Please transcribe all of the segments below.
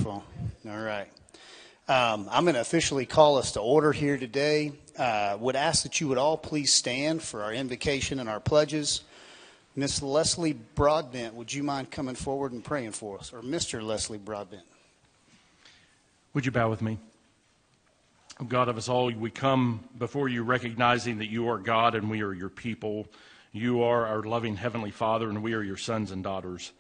microphone. All right. I'm going to officially call us to order here today. Would ask that you would all please stand for our invocation and our pledges. Miss Leslie Broadbent, would you mind coming forward and praying for us? Or Mr. Leslie Broadbent. Would you bow with me? Oh, God of us all, we come before you recognizing that you are God and we are your people. You are our loving Heavenly Father and we are your sons and daughters.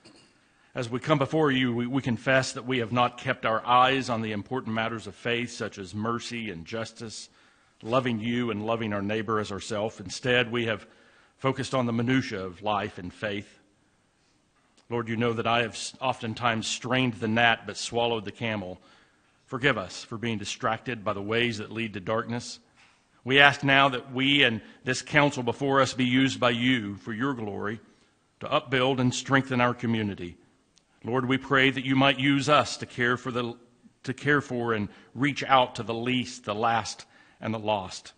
As we come before you, we confess that we have not kept our eyes on the important matters of faith, such as mercy and justice, loving you and loving our neighbor as ourselves. Instead, we have focused on the minutia of life and faith. Lord, you know that I have oftentimes strained the gnat but swallowed the camel. Forgive us for being distracted by the ways that lead to darkness. We ask now that we and this council before us be used by you for your glory to upbuild and strengthen our community. Lord, we pray that you might use us to care for and reach out to the least, the last, and the lost.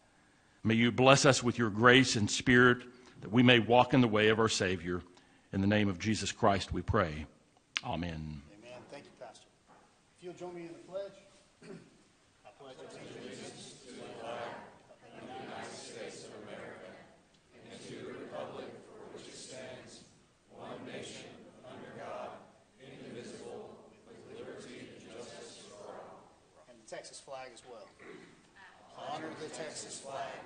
May you bless us with your grace and spirit that we may walk in the way of our Savior. In the name of Jesus Christ we pray. Amen. Amen. Thank you, Pastor. If you'll join me in the pledge. I pledge allegiance to the flag of the United States of America and to the republic for which it stands, one nation, under God, indivisible, with liberty and justice for all. And the Texas flag as well. Honor the Texas flag.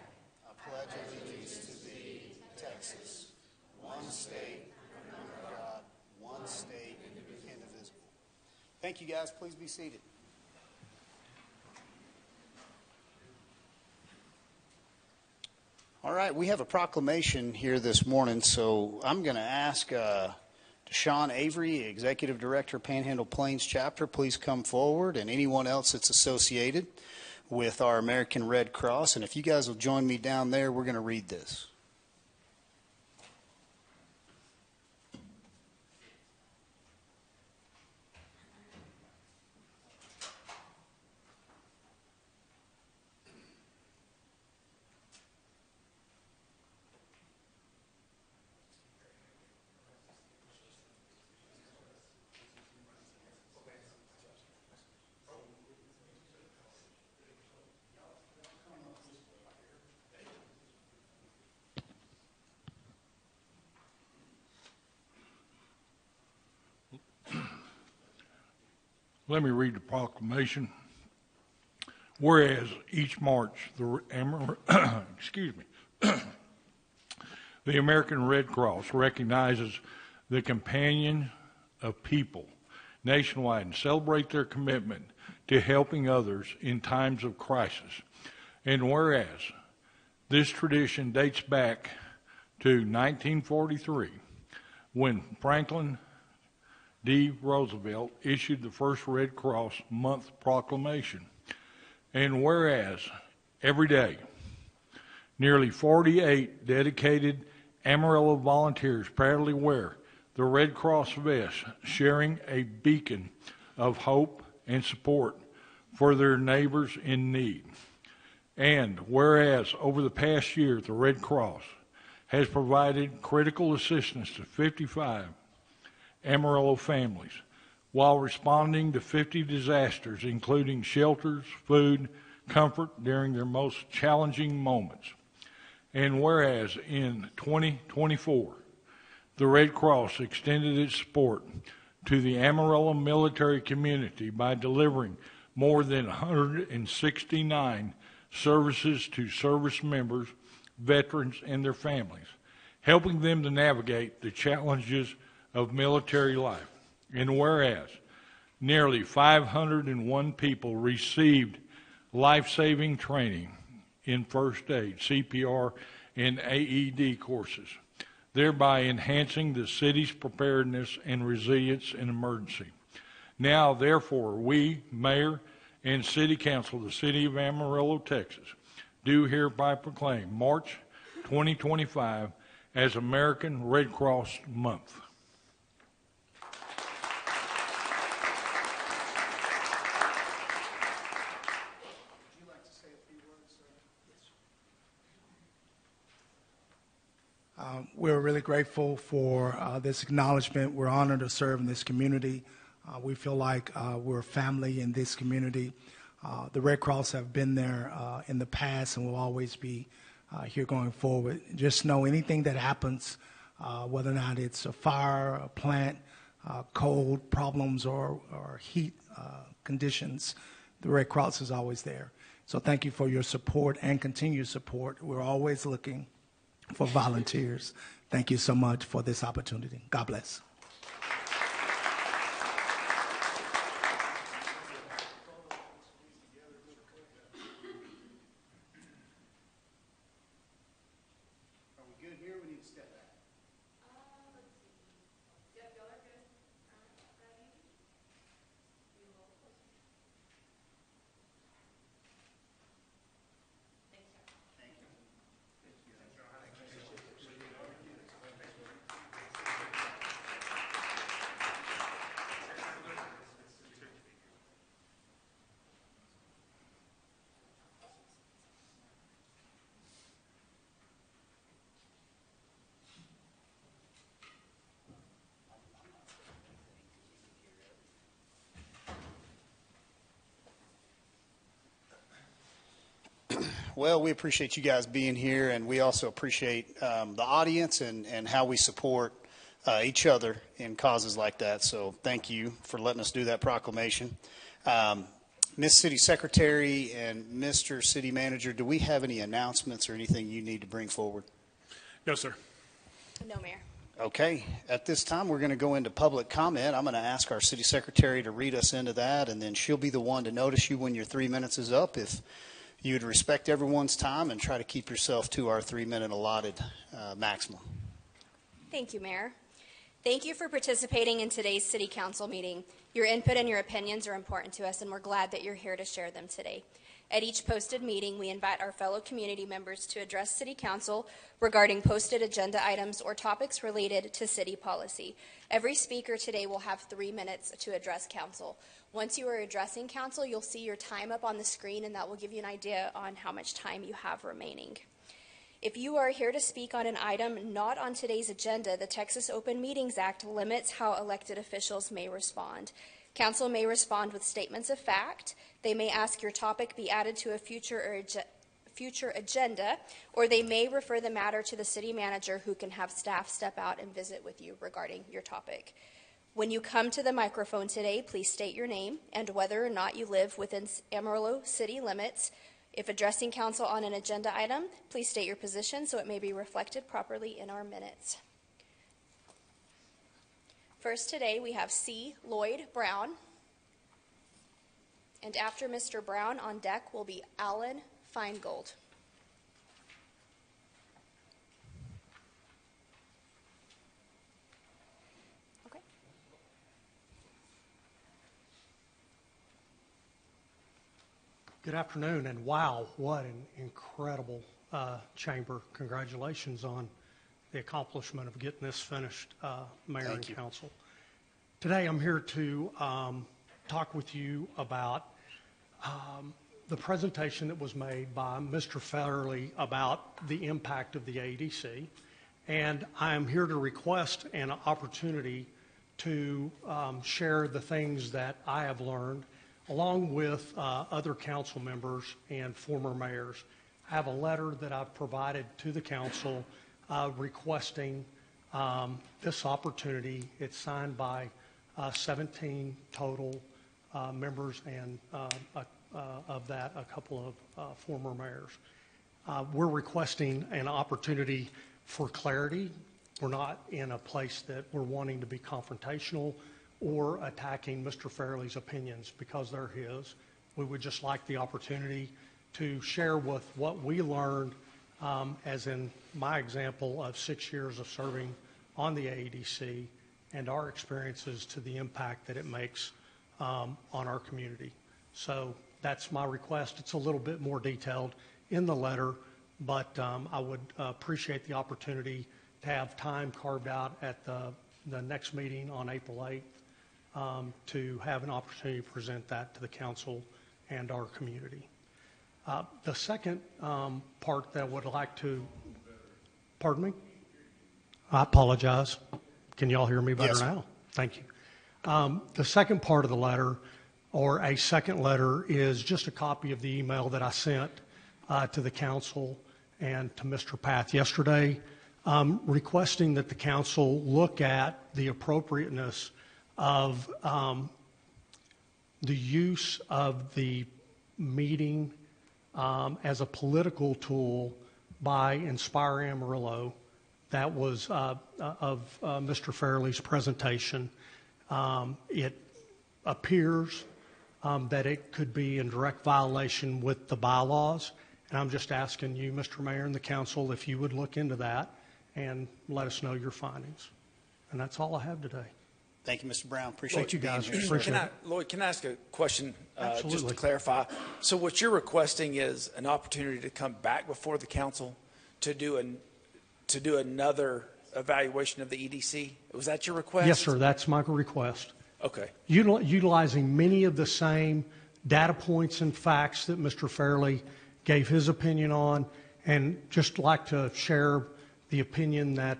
I pledge allegiance to thee, Texas, one state, under God, one state, indivisible. Thank you, guys. Please be seated. All right, we have a proclamation here this morning, so I'm going to ask Sean Avery, Executive Director, Panhandle Plains Chapter, please come forward, and anyone else that's associated with our American Red Cross. And if you guys will join me down there, we're going to read this. Let me read the proclamation. Whereas each March, the American Red Cross recognizes the companion of people nationwide and celebrate their commitment to helping others in times of crisis. And whereas this tradition dates back to 1943, when Franklin D. Roosevelt issued the first Red Cross Month proclamation. And whereas every day, nearly 48 dedicated Amarillo volunteers proudly wear the Red Cross vest, sharing a beacon of hope and support for their neighbors in need. And whereas over the past year, the Red Cross has provided critical assistance to 55 Amarillo families while responding to 50 disasters, including shelters, food, comfort during their most challenging moments. And whereas in 2024, the Red Cross extended its support to the Amarillo military community by delivering more than 169 services to service members, veterans, and their families, helping them to navigate the challenges of military life. And whereas nearly 501 people received life-saving training in first aid, CPR, and AED courses, thereby enhancing the city's preparedness and resilience in emergency. Now, therefore, we, Mayor and City Council of the City of Amarillo, Texas, do hereby proclaim March 2025 as American Red Cross Month. We're really grateful for this acknowledgement. We're honored to serve in this community. We feel like we're family in this community. The Red Cross have been there in the past and will always be here going forward. Just know anything that happens, whether or not it's a fire, a plant, cold problems, or heat conditions, the Red Cross is always there. So thank you for your support and continued support. We're always looking for volunteers. Thank you so much for this opportunity. God bless. Are we good here? We need to step back. Well, we appreciate you guys being here, and we also appreciate the audience and how we support each other in causes like that. So thank you for letting us do that proclamation. Ms. City Secretary and Mr. City Manager, do we have any announcements or anything you need to bring forward? No, sir. No, Mayor. Okay. At this time, we're going to go into public comment. I'm going to ask our City Secretary to read us into that, and then she'll be the one to notice you when your 3 minutes is up. If you would respect everyone's time and try to keep yourself to our 3-minute allotted maximum. Thank you, Mayor. Thank you for participating in today's City Council meeting. Your input and your opinions are important to us, and we're glad that you're here to share them today. At each posted meeting, we invite our fellow community members to address City Council regarding posted agenda items or topics related to city policy. Every speaker today will have 3 minutes to address Council. Once you are addressing Council, you'll see your time up on the screen, and that will give you an idea on how much time you have remaining. If you are here to speak on an item not on today's agenda, the Texas Open Meetings Act limits how elected officials may respond. Council may respond with statements of fact. They may ask your topic be added to a future agenda, or they may refer the matter to the city manager, who can have staff step out and visit with you regarding your topic. When you come to the microphone today, please state your name and whether or not you live within Amarillo city limits. If addressing Council on an agenda item, please state your position so it may be reflected properly in our minutes. First today, we have C. Lloyd Brown. And after Mr. Brown, on deck will be Alan Feingold. Okay. Good afternoon, and wow, what an incredible chamber. Congratulations on the accomplishment of getting this finished, Mayor and Council. Today I'm here to talk with you about the presentation that was made by Mr. Fairley about the impact of the AEDC, and I am here to request an opportunity to share the things that I have learned along with other council members and former mayors. I have a letter that I've provided to the council requesting this opportunity. It's signed by 17 total members, and of that, a couple of former mayors. We're requesting an opportunity for clarity. We're not in a place that we're wanting to be confrontational or attacking Mr. Fairley's opinions because they're his. We would just like the opportunity to share with what we learned, as in my example of 6 years of serving on the AEDC, and our experiences to the impact that it makes on our community. So that's my request. It's a little bit more detailed in the letter, but I would appreciate the opportunity to have time carved out at the next meeting on April 8th to have an opportunity to present that to the council and our community. The second part that I would like to, pardon me? I apologize. Can you all hear me better now? Thank you. The second part of the letter, or a second letter, is just a copy of the email that I sent to the council and to Mr. Path yesterday, requesting that the council look at the appropriateness of the use of the meeting as a political tool by Inspire Amarillo. That was of Mr. Fairley's presentation. It appears that it could be in direct violation with the bylaws, and I'm just asking you, Mr. Mayor, and the council, if you would look into that and let us know your findings. And that's all I have today. Thank you, Mr. Brown. Appreciate you being guys. here. Appreciate it. Lloyd, can I ask a question just Absolutely. to clarify? So what you're requesting is an opportunity to come back before the council to do another evaluation of the EDC? Was that your request? Yes, sir, that's my request. Okay. Utilizing many of the same data points and facts that Mr. Fairley gave his opinion on, and just like to share the opinion that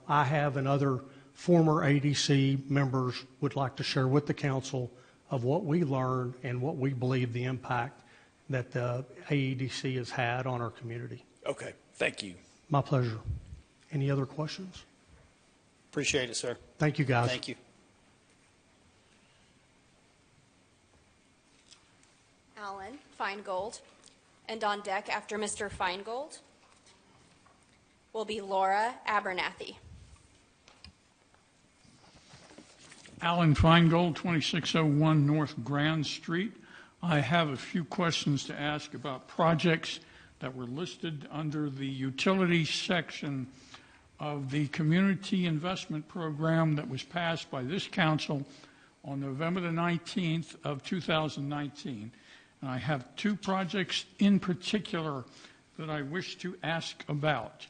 I have and other former AEDC members would like to share with the council of what we learned and what we believe the impact that the AEDC has had on our community. Okay. Thank you. My pleasure. Any other questions? Appreciate it, sir. Thank you, guys. Thank you. Alan Feingold. And on deck after Mr. Feingold will be Laura Abernathy. Alan Feingold, 2601 North Grand Street. I have a few questions to ask about projects that were listed under the utility section of the Community Investment Program that was passed by this council on November the 19th of 2019. And I have two projects in particular that I wish to ask about.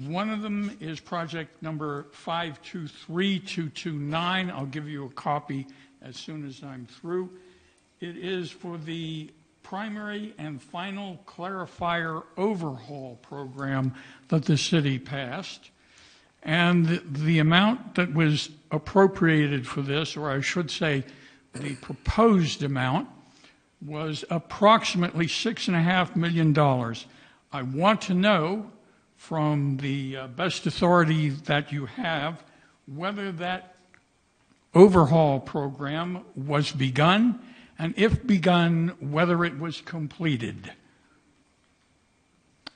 One of them is project number 523229. I'll give you a copy as soon as I'm through. It is for the primary and final clarifier overhaul program that the city passed. And the amount that was appropriated for this, or I should say the proposed amount, was approximately $6.5 million. I want to know from the best authority that you have whether that overhaul program was begun, and if begun, whether it was completed.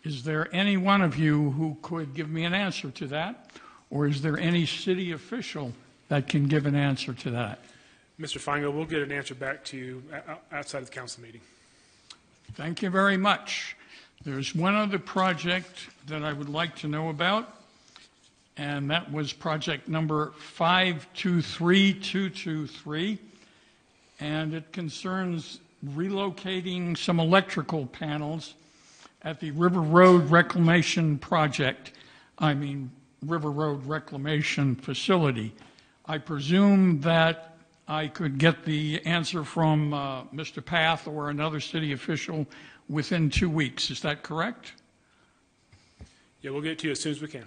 Is there any one of you who could give me an answer to that, or is there any city official that can give an answer to that? Mr. Feingold, we'll get an answer back to you outside of the council meeting. Thank you very much. There's one other project that I would like to know about, and that was project number 523223, and it concerns relocating some electrical panels at the River Road Reclamation Project, River Road Reclamation Facility. I presume that I could get the answer from Mr. Path or another city official within 2 weeks. Is that correct? Yeah, we'll get it to you as soon as we can.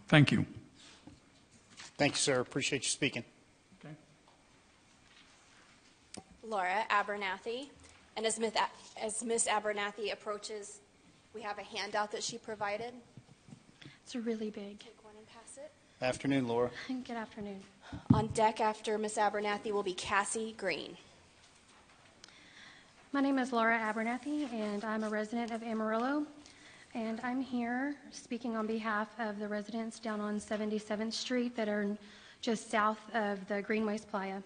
Thank you. Thank you, sir. Appreciate you speaking. Okay. Laura Abernathy. And as Ms. Abernathy approaches, we have a handout that she provided. It's really big. Take one and pass it. Afternoon, Laura. Good afternoon. On deck after Ms. Abernathy will be Cassie Green. My name is Laura Abernathy, and I'm a resident of Amarillo. And I'm here speaking on behalf of the residents down on 77th Street that are just south of the Greenways Playa.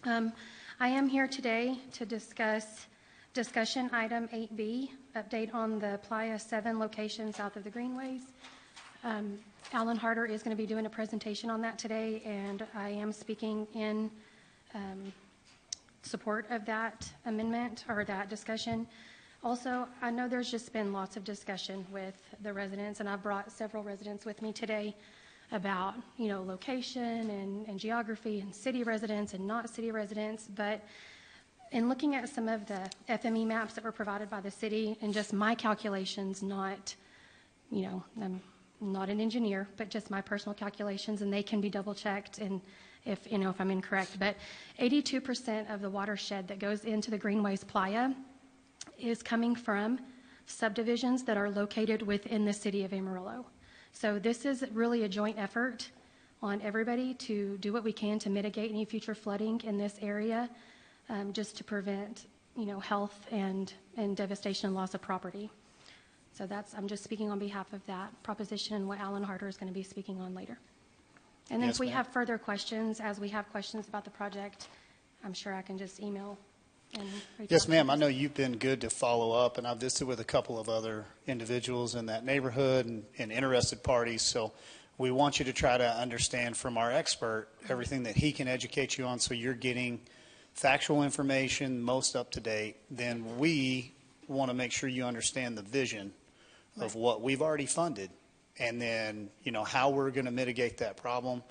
I am here today to discuss discussion item 8B, update on the Playa 7 location south of the Greenways. Alan Harder is going to be doing a presentation on that today, and I am speaking in support of that amendment or that discussion. Also, I know there's just been lots of discussion with the residents, and I've brought several residents with me today about, location and geography and city residents and not city residents. But in looking at some of the FME maps that were provided by the city and just my calculations, not, I'm not an engineer, but just my personal calculations, and they can be double checked and if I'm incorrect, but 82% of the watershed that goes into the Greenways Playa is coming from subdivisions that are located within the city of Amarillo. So this is really a joint effort on everybody to do what we can to mitigate any future flooding in this area, just to prevent, health and devastation and loss of property. So I'm just speaking on behalf of that proposition and what Alan Harder is going to be speaking on later. And then Yes, if we ma'am. have further questions, as we have questions about the project, I'm sure I can just email and reach Yes, out to ma'am. I you. know you've been good to follow up, and I've visited with a couple of other individuals in that neighborhood and interested parties. So we want you to try to understand from our expert everything that he can educate you on, so you're getting factual information, most up to date. Then we want to make sure you understand the vision of what we've already funded, and then, how we're going to mitigate that problem.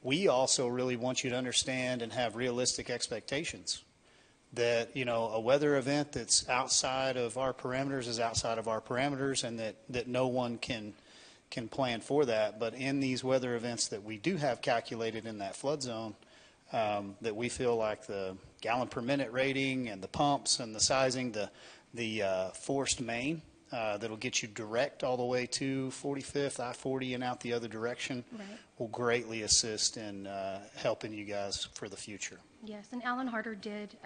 We also really want you to understand and have realistic expectations that, a weather event that's outside of our parameters is outside of our parameters, and that no one can plan for that. But in these weather events that we do have calculated in that flood zone, that we feel like the gallon per minute rating and the pumps and the sizing, the forced main, that'll get you direct all the way to 45th, I-40 and out the other direction, Right. will greatly assist in helping you guys for the future. Yes, and Alan Harder did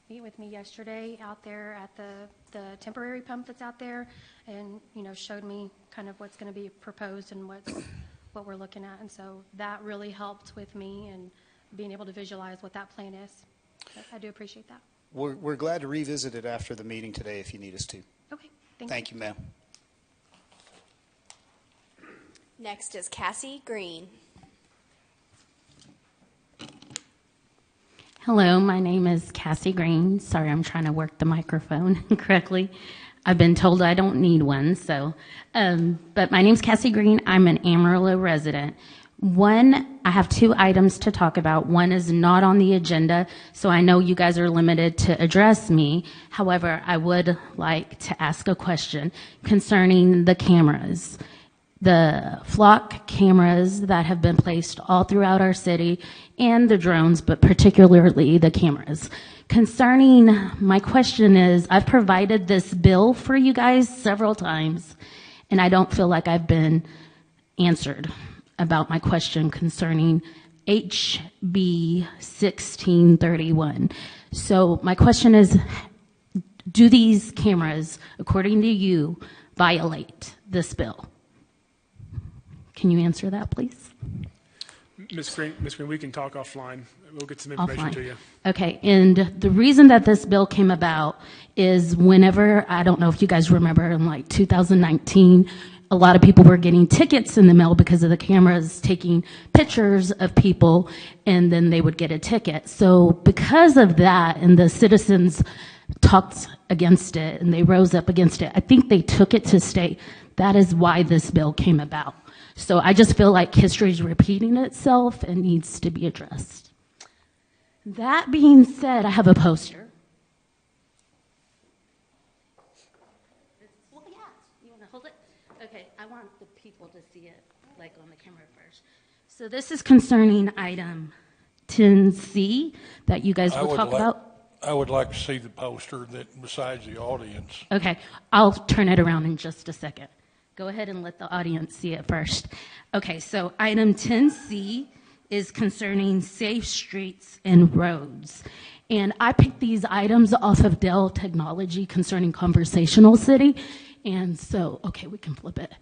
meet with me yesterday out there at the temporary pump that's out there, and showed me kind of what's going to be proposed and what we're looking at, and so that really helped with me and being able to visualize what that plan is. But I do appreciate that. We're glad to revisit it after the meeting today if you need us to. Okay, Thank you, ma'am. Next is Cassie Green. Hello, my name is Cassie Green. Sorry, I'm trying to work the microphone correctly. I've been told I don't need one, but my name's Cassie Green. I'm an Amarillo resident. I have two items to talk about. One is not on the agenda, so I know you guys are limited to address me. However, I would like to ask a question concerning the cameras. The flock cameras that have been placed all throughout our city, and the drones, but particularly the cameras. My question is, I've provided this bill for you guys several times, and I don't feel like I've been answered about my question concerning HB 1631. So my question is, do these cameras, according to you, violate this bill? Can you answer that, please? Ms. Green, we can talk offline. We'll get some information to you. Okay, and the reason that this bill came about is whenever, I don't know if you guys remember, in like 2019, a lot of people were getting tickets in the mail because of the cameras taking pictures of people, and then they would get a ticket. So because of that, and the citizens talked against it, and they rose up against it, I think they took it to state. That is why this bill came about. So I just feel like history is repeating itself and needs to be addressed. That being said, I have a poster. Well, yeah, you want to hold it? Okay, I want the people to see it, like on the camera first. So this is concerning item 10C that you guys will talk about. I would like to see the poster that besides the audience. Okay, I'll turn it around in just a second. Go ahead and let the audience see it first. Okay, so item 10C is concerning safe streets and roads. And I picked these items off of Dell Technology concerning conversational city. And so, okay, we can flip it.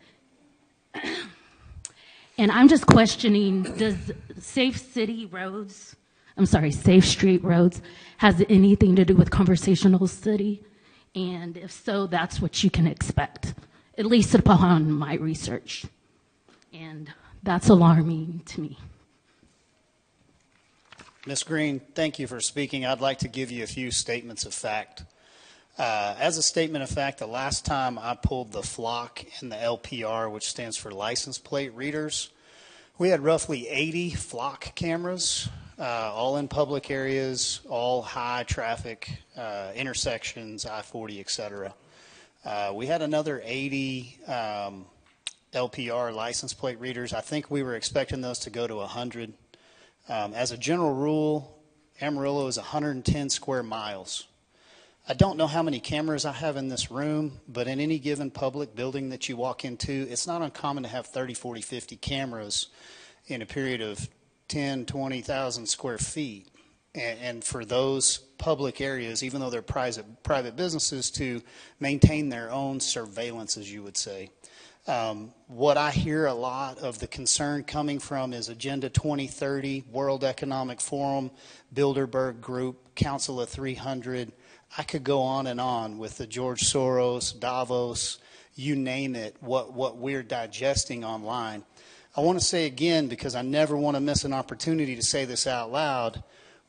And I'm just questioning, does safe street roads has anything to do with conversational city? And if so, that's what you can expect, at least upon my research. And that's alarming to me. Ms. Green, thank you for speaking. I'd like to give you a few statements of fact. As a statement of fact, the last time I pulled the flock and the LPR, which stands for license plate readers, we had roughly 80 flock cameras, all in public areas, all high traffic intersections, I-40, et cetera. We had another 80 LPR license plate readers. I think we were expecting those to go to 100 As a general rule, Amarillo is 110 square miles. I don't know how many cameras I have in this room, but in any given public building that you walk into, it's not uncommon to have 30, 40, 50 cameras in a period of 10, 20,000 square feet. And for those public areas, even though they're private businesses, to maintain their own surveillance, as you would say. What I hear a lot of the concern coming from is Agenda 2030, World Economic Forum, Bilderberg Group, Council of 300. I could go on with the George Soros, Davos, you name it, what we're digesting online. I want to say again, because I never want to miss an opportunity to say this out loud,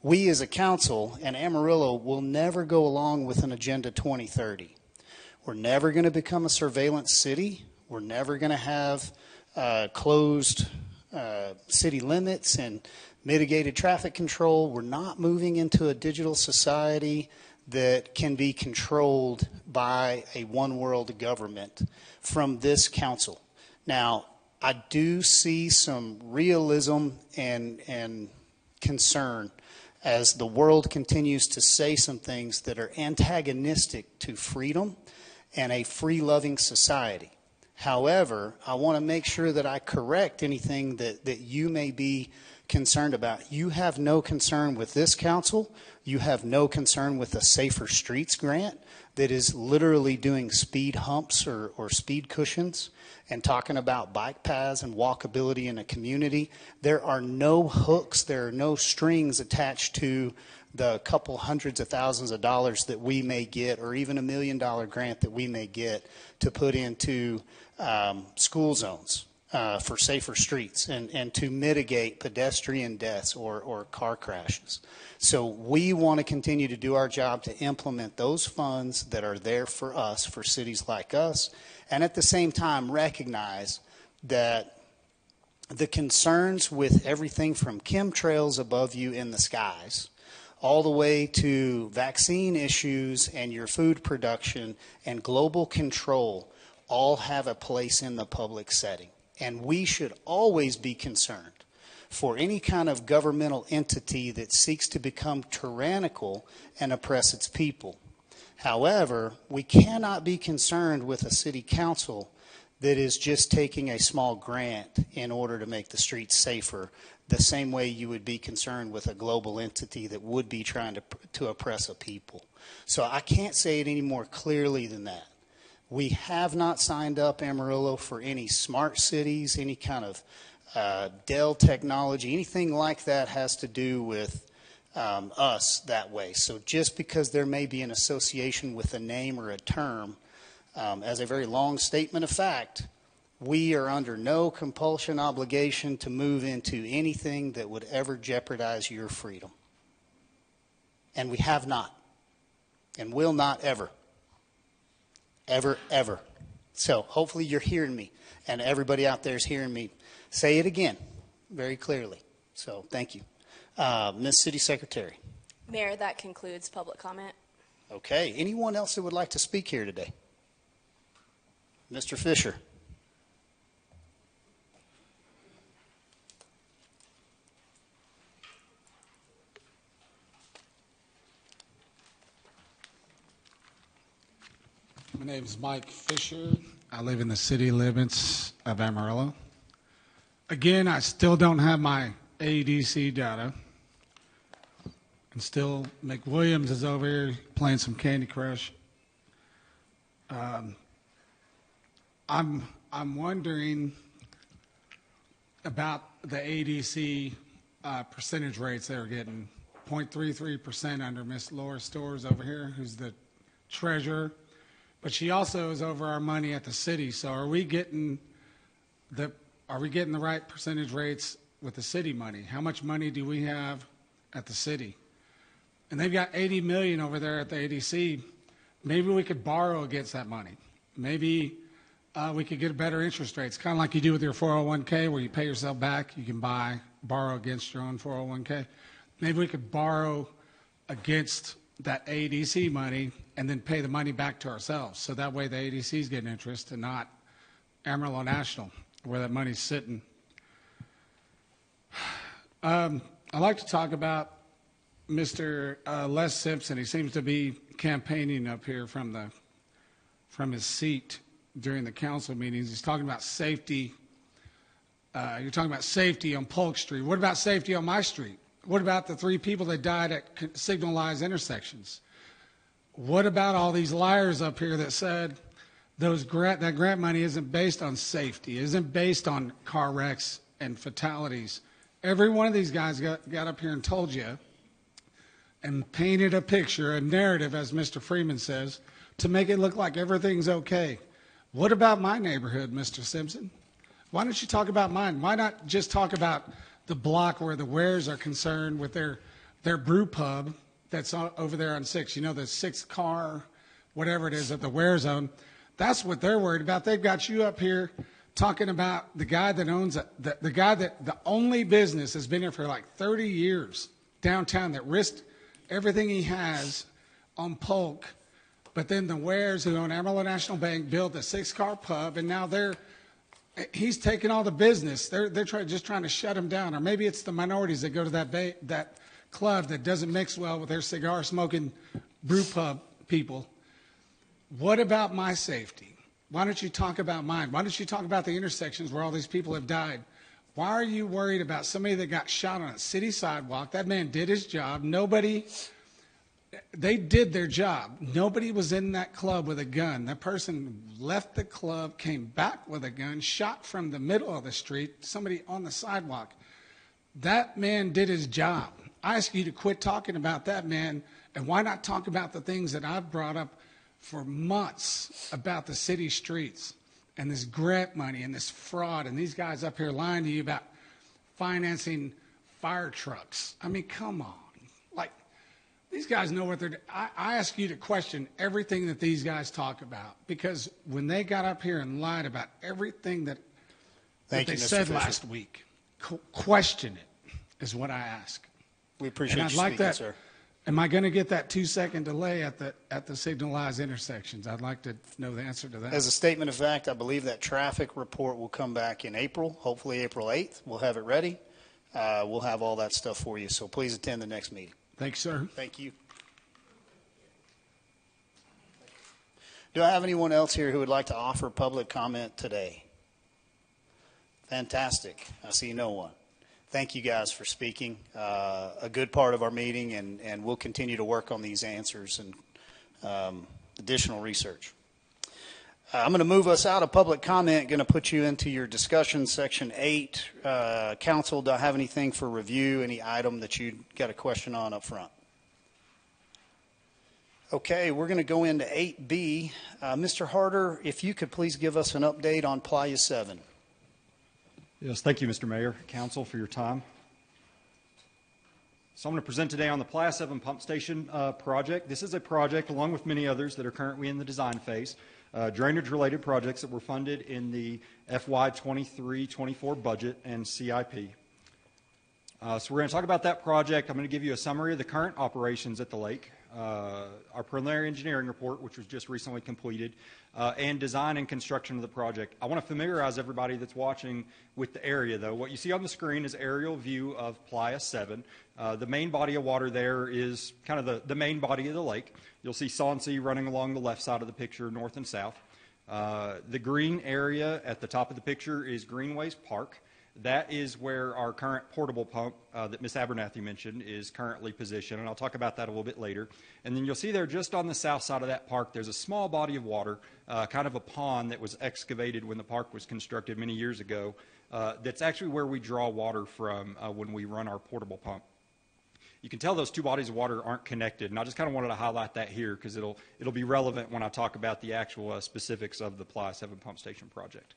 we as a council and Amarillo will never go along with an Agenda 2030. We're never going to become a surveillance city. We're never going to have closed city limits and mitigated traffic control. We're not moving into a digital society that can be controlled by a one world government from this council. Now, I do see some realism and concern as the world continues to say some things that are antagonistic to freedom and a free-loving society. However, I want to make sure that I correct anything that you may be concerned about. You have no concern with this council. You have no concern with the Safer Streets grant that is literally doing speed humps or speed cushions and talking about bike paths and walkability in a community. There are no hooks, there are no strings attached to the couple hundreds of thousands of dollars that we may get, or even $1 million grant that we may get to put into school zones for safer streets and to mitigate pedestrian deaths or car crashes. So we want to continue to do our job to implement those funds that are there for us, for cities like us, and at the same time recognize that the concerns with everything from chemtrails above you in the skies all the way to vaccine issues and your food production and global control all have a place in the public setting. And we should always be concerned for any kind of governmental entity that seeks to become tyrannical and oppress its people. However, we cannot be concerned with a city council that is just taking a small grant in order to make the streets safer, the same way you would be concerned with a global entity that would be trying to oppress a people. So I can't say it any more clearly than that. We have not signed up Amarillo for any smart cities, any kind of Dell technology, anything like that has to do with us that way. So just because there may be an association with a name or a term, as a very long statement of fact, we are under no compulsion obligation to move into anything that would ever jeopardize your freedom. And we have not, and will not ever. Ever, ever. So hopefully you're hearing me, and everybody out there is hearing me say it again very clearly. So thank you. Ms. City Secretary. Mayor, that concludes public comment. Okay. Anyone else that would like to speak here today? Mr. Fisher. My name is Mike Fisher. I live in the city limits of Amarillo. Again, I still don't have my AEDC data. And still, McWilliams is over here playing some Candy Crush. I'm wondering about the AEDC percentage rates they're getting. 0.33% under Miss Laura Stores over here, who's the treasurer. But she also is over our money at the city. So are we getting the right percentage rates with the city money? How much money do we have at the city? And they've got $80 million over there at the ADC. Maybe we could borrow against that money. Maybe we could get better interest rates, kind of like you do with your 401k, where you pay yourself back. You can borrow against your own 401k. Maybe we could borrow against that AEDC money and then pay the money back to ourselves. So that way the AEDC is getting interest and not Amarillo National, where that money's sitting. I I'd like to talk about Mr. Les Simpson. He seems to be campaigning up here from his seat during the council meetings. He's talking about safety. You're talking about safety on Polk Street. What about safety on my street? What about the 3 people that died at signalized intersections? What about all these liars up here that said that grant money isn't based on safety, isn't based on car wrecks and fatalities? Every one of these guys got up here and told you and painted a picture, a narrative, as Mr. Freeman says, to make it look like everything's okay. What about my neighborhood, Mr. Simpson? Why don't you talk about mine? Why not just talk about the block where the Wares are concerned with their brew pub that's over there on 6? You know, the 6-car, whatever it is, at the Ware Zone. That's what they're worried about. They've got you up here talking about the guy that owns the guy that the only business has been here for like 30 years downtown that risked everything he has on Polk. But then the Wares, who own Amarillo National Bank, built a 6-car pub, and now he's taking all the business. They're just trying to shut him down. Or maybe it's the minorities that go to that club that doesn't mix well with their cigar-smoking brew pub people. What about my safety? Why don't you talk about mine? Why don't you talk about the intersections where all these people have died? Why are you worried about somebody that got shot on a city sidewalk? That man did his job. They did their job. Nobody was in that club with a gun. That person left the club, came back with a gun, shot from the middle of the street, somebody on the sidewalk. That man did his job. I ask you to quit talking about that man, and why not talk about the things that I've brought up for months about the city streets and this grant money and this fraud and these guys up here lying to you about financing fire trucks. I mean, come on. These guys know what they're doing. I ask you to question everything that these guys talk about, because when they got up here and lied about everything that they said last week, question it is what I ask. We appreciate you speaking, sir. Am I going to get that 2-second delay at the signalized intersections? I'd like to know the answer to that. As a statement of fact, I believe that traffic report will come back in April, hopefully April 8th. We'll have it ready. We'll have all that stuff for you, so please attend the next meeting. Thanks, sir. Thank you. Do I have anyone else here who would like to offer public comment today? Fantastic. I see no one. Thank you guys for speaking. A good part of our meeting, and we'll continue to work on these answers and additional research. I'm going to move us out of public comment, going to put you into your discussion, section 8. Council, do I have anything for review, any item that you got a question on up front? Okay, we're going to go into 8B. Mr. Harder, if you could please give us an update on Playa 7. Yes, thank you, Mr. Mayor, Council, for your time. So I'm going to present today on the Playa 7 pump station project. This is a project, along with many others, that are currently in the design phase. Drainage-related projects that were funded in the FY 23-24 budget and CIP. So we're going to talk about that project. I'm going to give you a summary of the current operations at the lake, our preliminary engineering report, which was just recently completed, and design and construction of the project. I want to familiarize everybody that's watching with the area, though. What you see on the screen is aerial view of Playa 7. The main body of water there is kind of the main body of the lake. You'll see Sonsi running along the left side of the picture, north and south. The green area at the top of the picture is Greenways Park. That is where our current portable pump that Ms. Abernathy mentioned is currently positioned, and I'll talk about that a little bit later. And then you'll see there just on the south side of that park, there's a small body of water, kind of a pond that was excavated when the park was constructed many years ago. That's actually where we draw water from when we run our portable pump. You can tell those two bodies of water aren't connected, and I just kind of wanted to highlight that here because it'll be relevant when I talk about the actual specifics of the Playa 7 pump station project.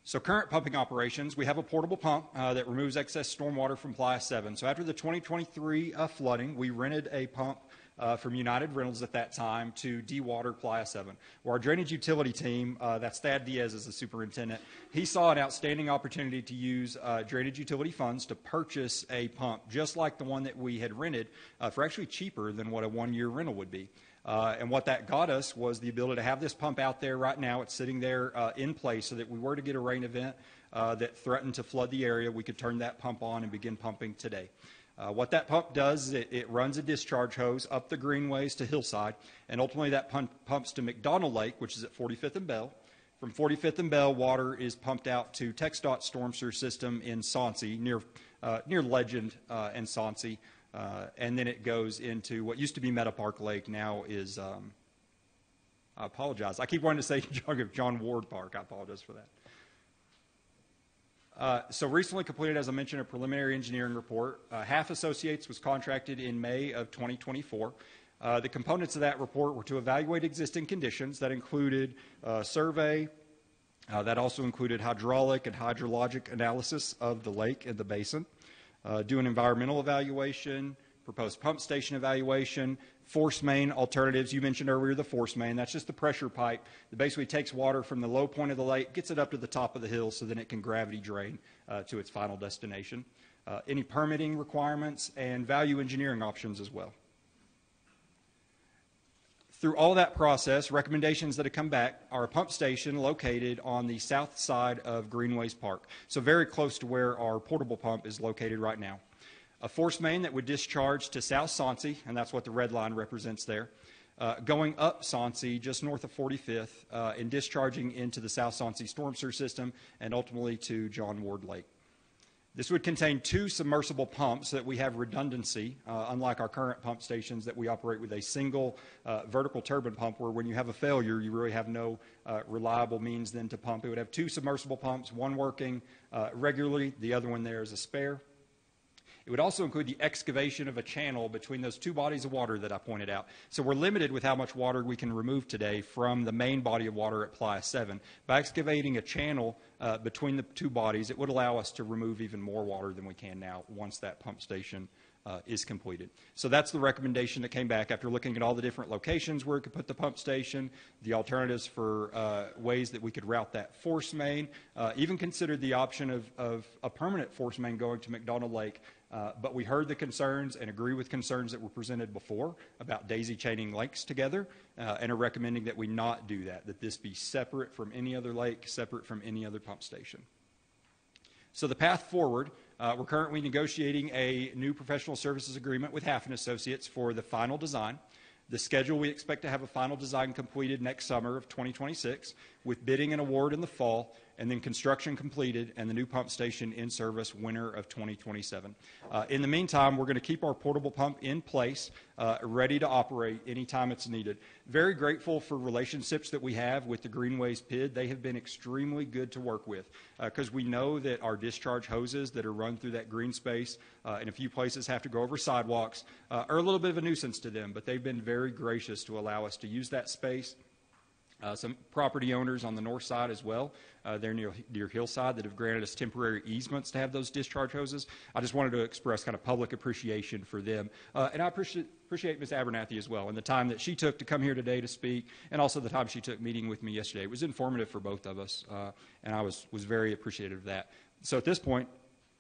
So current pumping operations, we have a portable pump that removes excess stormwater from Playa 7. So after the 2023 flooding, we rented a pump from United Rentals at that time to dewater Playa 7. Well, our drainage utility team, that's Thad Diaz as the superintendent, he saw an outstanding opportunity to use drainage utility funds to purchase a pump just like the one that we had rented for actually cheaper than what a one-year rental would be. And what that got us was the ability to have this pump out there right now. It's sitting there in place so that we were to get a rain event that threatened to flood the area, we could turn that pump on and begin pumping today. What that pump does is it runs a discharge hose up the greenways to Hillside, and ultimately that pumps to McDonald Lake, which is at 45th and Bell. From 45th and Bell, water is pumped out to TxDOT storm sewer system in Soncy, near Legend and Soncy. And then it goes into what used to be Meadow Park Lake, now is, I apologize. I keep wanting to say John Ward Park. I apologize for that. So recently completed, as I mentioned, a preliminary engineering report. Half Associates was contracted in May of 2024. The components of that report were to evaluate existing conditions. That included survey. That also included hydraulic and hydrologic analysis of the lake and the basin. Do an environmental evaluation, proposed pump station evaluation, force main alternatives. You mentioned earlier the force main. That's just the pressure pipe that basically takes water from the low point of the lake, gets it up to the top of the hill so then it can gravity drain to its final destination. Any permitting requirements and value engineering options as well. Through all that process, recommendations that have come back are a pump station located on the south side of Greenways Park, so very close to where our portable pump is located right now. A force main that would discharge to South Soncy, and that's what the red line represents there, going up Soncy just north of 45th and discharging into the South Soncy storm sewer system and ultimately to John Ward Lake. This would contain 2 submersible pumps so that we have redundancy, unlike our current pump stations that we operate with a single vertical turbine pump where when you have a failure, you really have no reliable means then to pump. It would have 2 submersible pumps, one working regularly, the other one there is a spare. It would also include the excavation of a channel between those 2 bodies of water that I pointed out. So we're limited with how much water we can remove today from the main body of water at Playa 7. By excavating a channel between the 2 bodies, it would allow us to remove even more water than we can now once that pump station is completed. So that's the recommendation that came back after looking at all the different locations where we could put the pump station, the alternatives for ways that we could route that force main, even considered the option of a permanent force main going to McDonald Lake. But we heard the concerns and agree with concerns that were presented before about daisy chaining lakes together and are recommending that we not do that, that this be separate from any other lake, separate from any other pump station. So the path forward, we're currently negotiating a new professional services agreement with Half Associates for the final design. The schedule, we expect to have a final design completed next summer of 2026 with bidding and award in the fall, and then construction completed and the new pump station in service winter of 2027. In the meantime, we're going to keep our portable pump in place, ready to operate anytime it's needed. Very grateful for relationships that we have with the Greenways PID. They have been extremely good to work with because we know that our discharge hoses that are run through that green space in a few places have to go over sidewalks are a little bit of a nuisance to them, but they've been very gracious to allow us to use that space. Some property owners on the north side as well, they're near Hillside, that have granted us temporary easements to have those discharge hoses. I just wanted to express kind of public appreciation for them. And I appreciate Ms. Abernathy as well and the time that she took to come here today to speak, and also the time she took meeting with me yesterday. It was informative for both of us, and I was very appreciative of that. So at this point,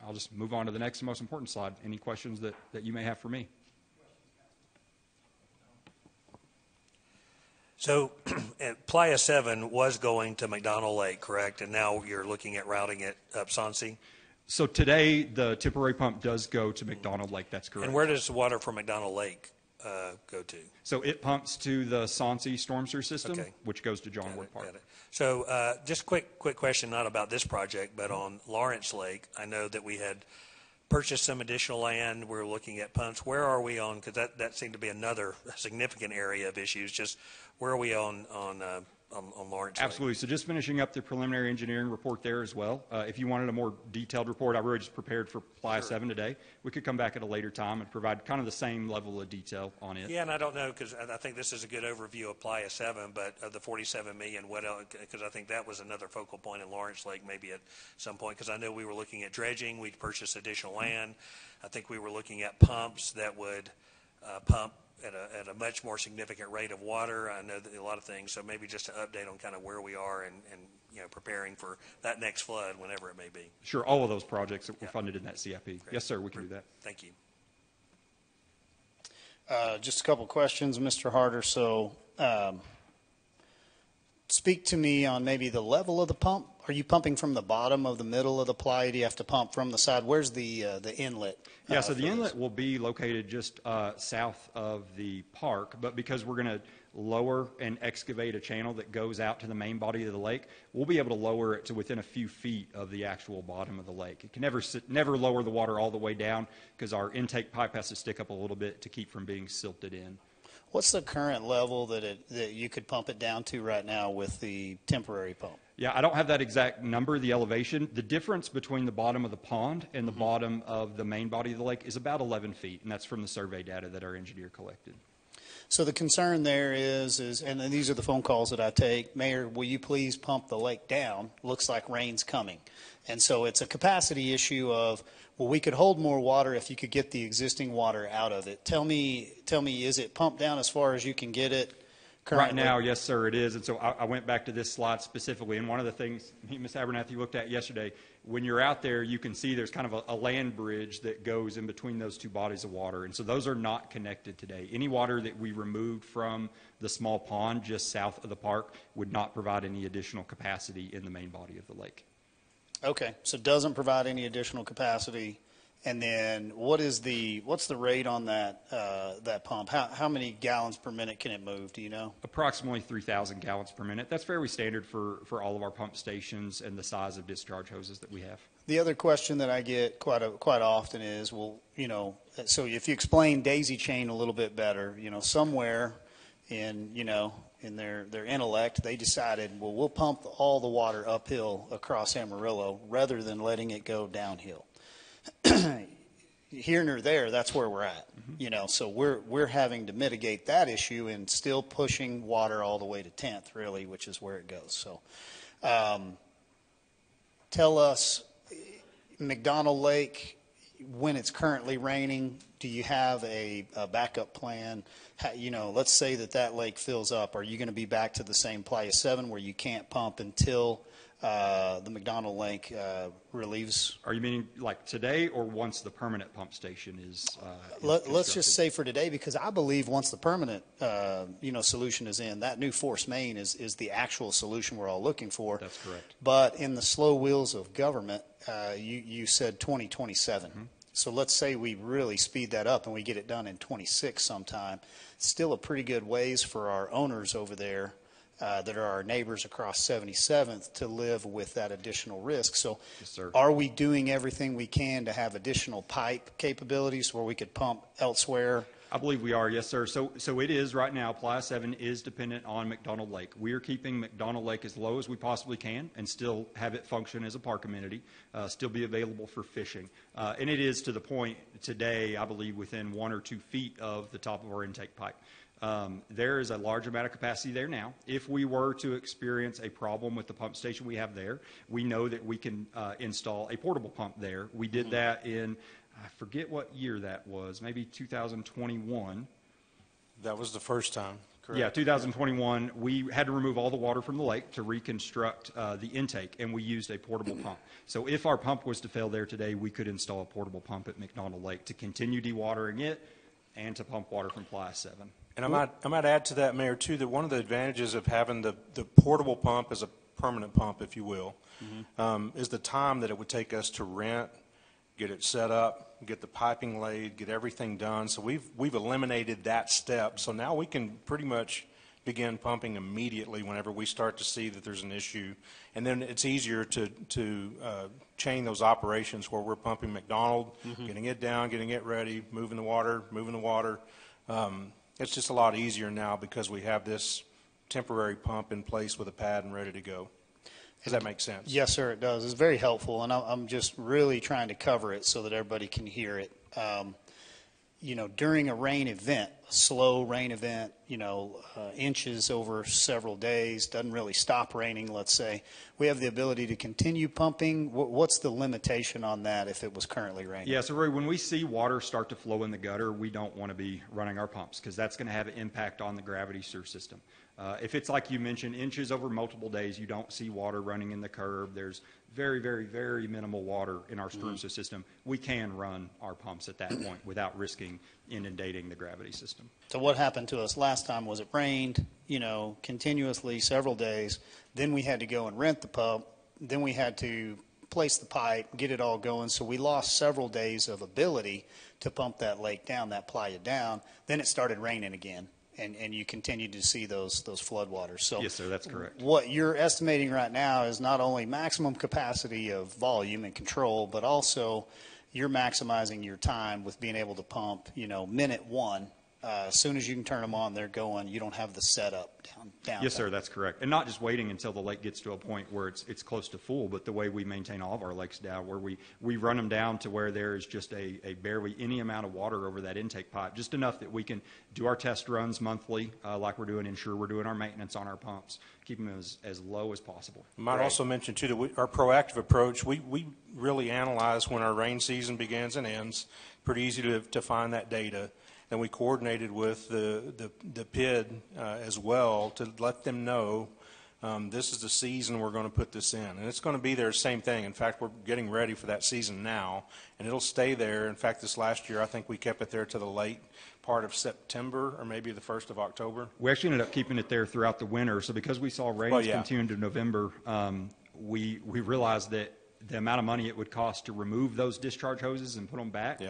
I'll just move on to the next and most important slide. Any questions that you may have for me? So Playa 7 was going to McDonald Lake, correct? And now you're looking at routing it up Soncy? So today, the temporary pump does go to McDonald Lake. That's correct. And where does the water from McDonald Lake go to? So it pumps to the Soncy storm sewer system, which goes to John Ward Park. Got it. So just quick question, not about this project, but on Lawrence Lake. I know that we had purchased some additional land. We're looking at pumps. Where are we on? Because that seemed to be another significant area of issues. Just where are we on Lawrence Lake? Absolutely. So just finishing up the preliminary engineering report there as well. If you wanted a more detailed report, I really just prepared for Playa 7 today. We could come back at a later time and provide kind of the same level of detail on it. Yeah, and I don't know, because I think this is a good overview of Playa 7, but of the $47 million, what else? Because I think that was another focal point in Lawrence Lake maybe at some point, because I know we were looking at dredging. We'd purchased additional land. I think we were looking at pumps that would pump at a much more significant rate of water. I know that a lot of things, so maybe just an update on kind of where we are and preparing for that next flood, whenever it may be. Sure, all of those projects that were funded in that CIP. Great. Yes, sir, we can do that. Thank you. Just a couple questions, Mr. Harder. So speak to me on maybe the level of the pump. Are you pumping from the bottom of the middle of the Playa? Do you have to pump from the side? Where's the inlet? Yeah, so the inlet will be located just south of the park, but because we're going to lower and excavate a channel that goes out to the main body of the lake, we'll be able to lower it to within a few feet of the actual bottom of the lake. It can never lower the water all the way down because our intake pipe has to stick up a little bit to keep from being silted in. What's the current level that you could pump it down to right now with the temporary pump? Yeah, I don't have that exact number, the elevation. The difference between the bottom of the pond and the bottom of the main body of the lake is about 11 feet, and that's from the survey data that our engineer collected. So the concern there is, and these are the phone calls that I take, Mayor, will you please pump the lake down? Looks like rain's coming. And so it's a capacity issue of, well, we could hold more water if you could get the existing water out of it. Tell me, is it pumped down as far as you can get it currently? Right now, yes, sir, it is. And so I went back to this slide specifically, and one of the things Ms. Abernathy looked at yesterday, when you're out there, you can see there's kind of a land bridge that goes in between those two bodies of water. And so those are not connected today. Any water that we removed from the small pond just south of the park would not provide any additional capacity in the main body of the lake. Okay, so it doesn't provide any additional capacity. And then what's the rate on that pump? How many gallons per minute can it move? Do you know? Approximately 3,000 gallons per minute. That's fairly standard for all of our pump stations and the size of discharge hoses that we have. The other question that I get quite often is, well, so if you explain daisy chain a little bit better, somewhere in their intellect, they decided, well, we'll pump all the water uphill across Amarillo rather than letting it go downhill. Here nor there, that's where we're at. So we're having to mitigate that issue and still pushing water all the way to 10th, really, which is where it goes. So tell us, McDonald Lake, when it's currently raining, do you have a backup plan? Let's say that lake fills up. Are you going to be back to the same Playa 7 where you can't pump until the McDonald Lake relieves? Are you meaning like today or once the permanent pump station is Let's just say for today, because I believe once the permanent solution is in, that new force main is the actual solution we're all looking for. That's correct. But in the slow wheels of government, you said 2027. So let's say we really speed that up and we get it done in 26 sometime. Still a pretty good ways for our owners over there that are our neighbors across 77th to live with that additional risk. So yes, sir. Are we doing everything we can to have additional pipe capabilities where we could pump elsewhere? I believe we are, yes, sir. So it is right now, Playa 7 is dependent on McDonald Lake. We are keeping McDonald Lake as low as we possibly can and still have it function as a park amenity, still be available for fishing. And it is to the point today, I believe, within 1 or 2 feet of the top of our intake pipe. There is a large amount of capacity there now. If we were to experience a problem with the pump station we have there, we know that we can install a portable pump there. We did that in, I forget what year that was, maybe 2021. That was the first time, correct? Yeah, 2021. We had to remove all the water from the lake to reconstruct the intake, and we used a portable pump. So if our pump was to fail there today, we could install a portable pump at McDonald Lake to continue dewatering it and to pump water from Playa 7. And I might add to that, Mayor, too, that one of the advantages of having the portable pump as a permanent pump, if you will, is the time that it would take us to rent, get it set up, get the piping laid, get everything done. So we've eliminated that step. So now we can pretty much begin pumping immediately whenever we start to see that there's an issue. And then it's easier to chain those operations where we're pumping McDonald, getting it down, getting it ready, moving the water. It's just a lot easier now because we have this temporary pump in place with a pad and ready to go. Does that make sense? Yes, sir, it does. It's very helpful, and I'm just really trying to cover it so that everybody can hear it. during a rain event, a slow rain event, inches over several days, doesn't really stop raining, let's say, we have the ability to continue pumping. What's the limitation on that if it was currently raining? Yeah, so Roy, when we see water start to flow in the gutter, we don't want to be running our pumps because that's going to have an impact on the gravity sewer system. If it's like you mentioned, inches over multiple days, you don't see water running in the curb, there's very, very, very minimal water in our storm sewer system, we can run our pumps at that point without risking inundating the gravity system. So what happened to us last time was it rained, continuously several days. Then we had to go and rent the pump. Then we had to place the pipe, get it all going. So we lost several days of ability to pump that lake down, that Playa down. Then it started raining again. And you continue to see those floodwaters. So yes, sir, that's correct. What you're estimating right now is not only maximum capacity of volume and control, but also you're maximizing your time with being able to pump, minute one. As soon as you can turn them on, they're going. You don't have the setup down. Yes, sir, that's correct. And not just waiting until the lake gets to a point where it's close to full, but the way we maintain all of our lakes down, where we run them down to where there is just a barely any amount of water over that intake pipe, just enough that we can do our test runs monthly, like we're doing, ensure we're doing our maintenance on our pumps, keep them as low as possible. I might also mention, too, that our proactive approach, we really analyze when our rain season begins and ends. Pretty easy to find that data. Then we coordinated with the PID as well to let them know this is the season we're going to put this in. And it's going to be there, same thing. In fact, we're getting ready for that season now, and it'll stay there. In fact, this last year, I think we kept it there to the late part of September or maybe the 1st of October. We actually ended up keeping it there throughout the winter. So because we saw rains continue into November, we realized that the amount of money it would cost to remove those discharge hoses and put them back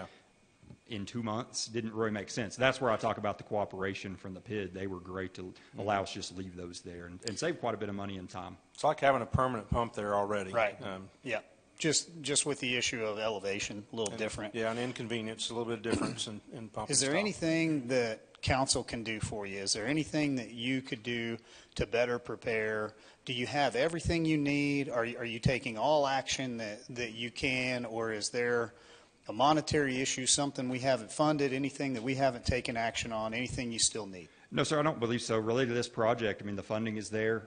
in 2 months didn't really make sense. That's where I talk about the cooperation from the PID. They were great to allow us just to leave those there and save quite a bit of money and time. It's like having a permanent pump there already. Right. Just with the issue of elevation, a little different. Yeah, and inconvenience, a little bit of difference in pump. Is there anything that council can do for you? Is there anything that you could do to better prepare? Do you have everything you need? Are you taking all action that you can, or is there a monetary issue, something we haven't funded, anything that we haven't taken action on, anything you still need? No, sir, I don't believe so. Related to this project, I mean, the funding is there,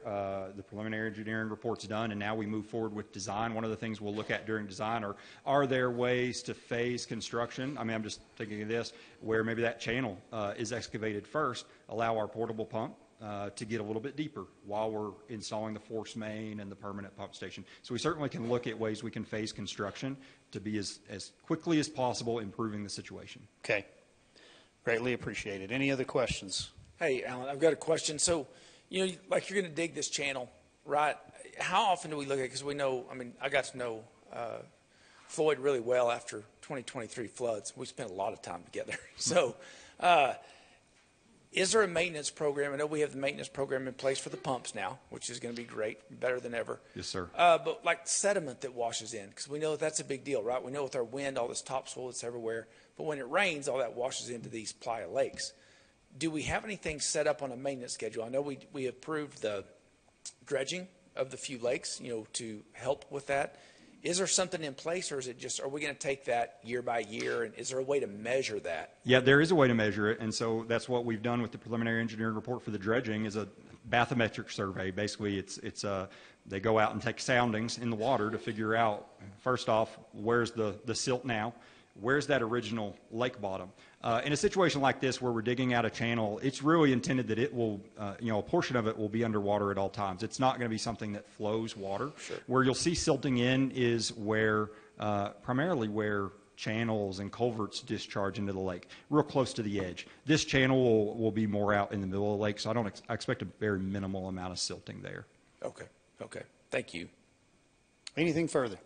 the preliminary engineering report's done, and now we move forward with design. One of the things we'll look at during design are there ways to phase construction? I mean, I'm just thinking of this, where maybe that channel is excavated first, allow our portable pump to get a little bit deeper while we're installing the force main and the permanent pump station. So we certainly can look at ways we can phase construction to be as quickly as possible improving the situation. Okay. Greatly appreciated. Any other questions? Hey, Alan, I've got a question. So, like you're going to dig this channel, right? How often do we look at it? Because we know, I got to know Floyd really well after 2023 floods. We spent a lot of time together. So, is there a maintenance program? I know we have the maintenance program in place for the pumps now, which is going to be great, better than ever. Yes, sir. But like sediment that washes in, because we know that's a big deal, right? We know with our wind, all this topsoil that's everywhere. But when it rains, all that washes into these Playa lakes. Do we have anything set up on a maintenance schedule? I know we approved the dredging of the few lakes, to help with that. Is there something in place, or is it just, are we going to take that year by year, and is there a way to measure that? Yeah, there is a way to measure it, and so that's what we've done with the preliminary engineering report for the dredging is a bathymetric survey. Basically, it's they go out and take soundings in the water to figure out, first off, where's the silt now, where's that original lake bottom. In a situation like this where we're digging out a channel, it's really intended that it will, a portion of it will be underwater at all times. It's not going to be something that flows water. Sure. Where you'll see silting in is where, primarily where channels and culverts discharge into the lake, real close to the edge. This channel will be more out in the middle of the lake, so I expect a very minimal amount of silting there. Okay. Thank you. Anything further?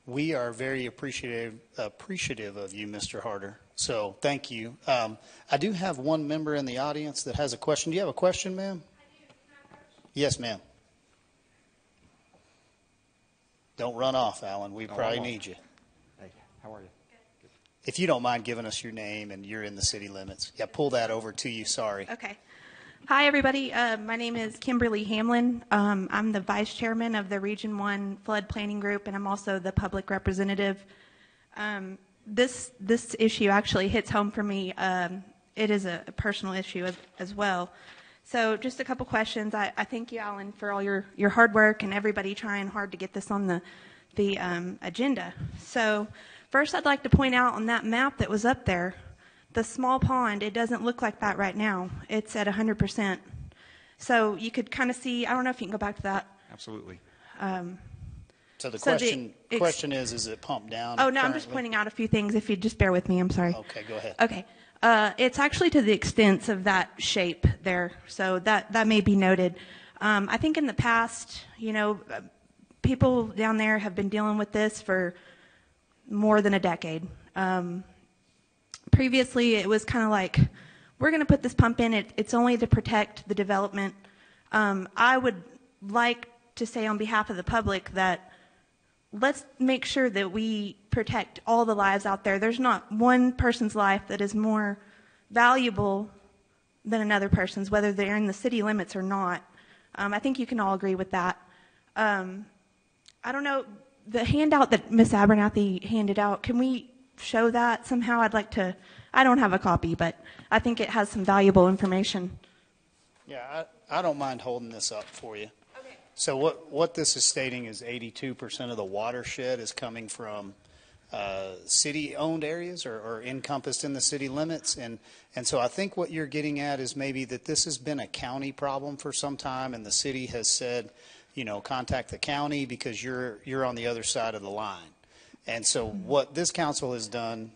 We are very appreciative of you, Mr. Harder. So thank you. I do have one member in the audience that has a question. Do you have a question, ma'am? I do. Yes, ma'am. Don't run off, Alan. We probably need you. Hey, how are you? Good. If you don't mind giving us your name and you're in the city limits. Yeah, pull that over to you. Sorry. Okay. Hi, everybody. My name is Kimberly Hamlin. I'm the vice chairman of the Region 1 Flood Planning Group, and I'm also the public representative. this issue actually hits home for me. It is a personal issue as well. So just a couple questions. I thank you, Alan, for all your hard work and everybody trying hard to get this on the agenda. So first, I'd like to point out on that map that was up there, the small pond, it doesn't look like that right now. It's at 100%. So you could kind of see, I don't know if you can go back to that. Absolutely. So the So question is it pumped down? Oh, no, I'm just currently? pointing out a few things. If you'd just bear with me, I'm sorry. Okay, go ahead. Okay. It's actually to the extent of that shape there, so that may be noted. I think in the past, people down there have been dealing with this for more than a decade. Previously, it was kind of like, we're going to put this pump in. It's only to protect the development. I would like to say on behalf of the public that let's make sure that we protect all the lives out there. There's not one person's life that is more valuable than another person's, whether they're in the city limits or not. I think you can all agree with that. I don't know, the handout that Ms. Abernathy handed out, can we show that somehow? I don't have a copy, but I think it has some valuable information. Yeah, I don't mind holding this up for you. Okay. So what this is stating is 82% of the watershed is coming from city-owned areas or encompassed in the city limits. And so I think what you're getting at is maybe that this has been a county problem for some time, and the city has said, contact the county because you're on the other side of the line. And so what this council has done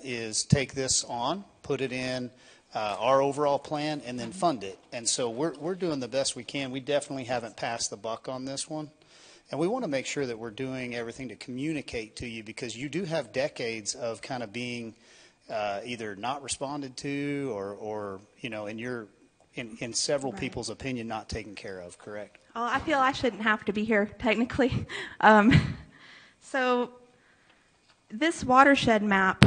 is take this on, put it in our overall plan, and then fund it. And so we're doing the best we can. We definitely haven't passed the buck on this one. And we want to make sure that we're doing everything to communicate to you, because you do have decades of kind of being either not responded to or in several Right. people's opinion, not taken care of, correct? Oh, I feel I shouldn't have to be here, technically. So this watershed map,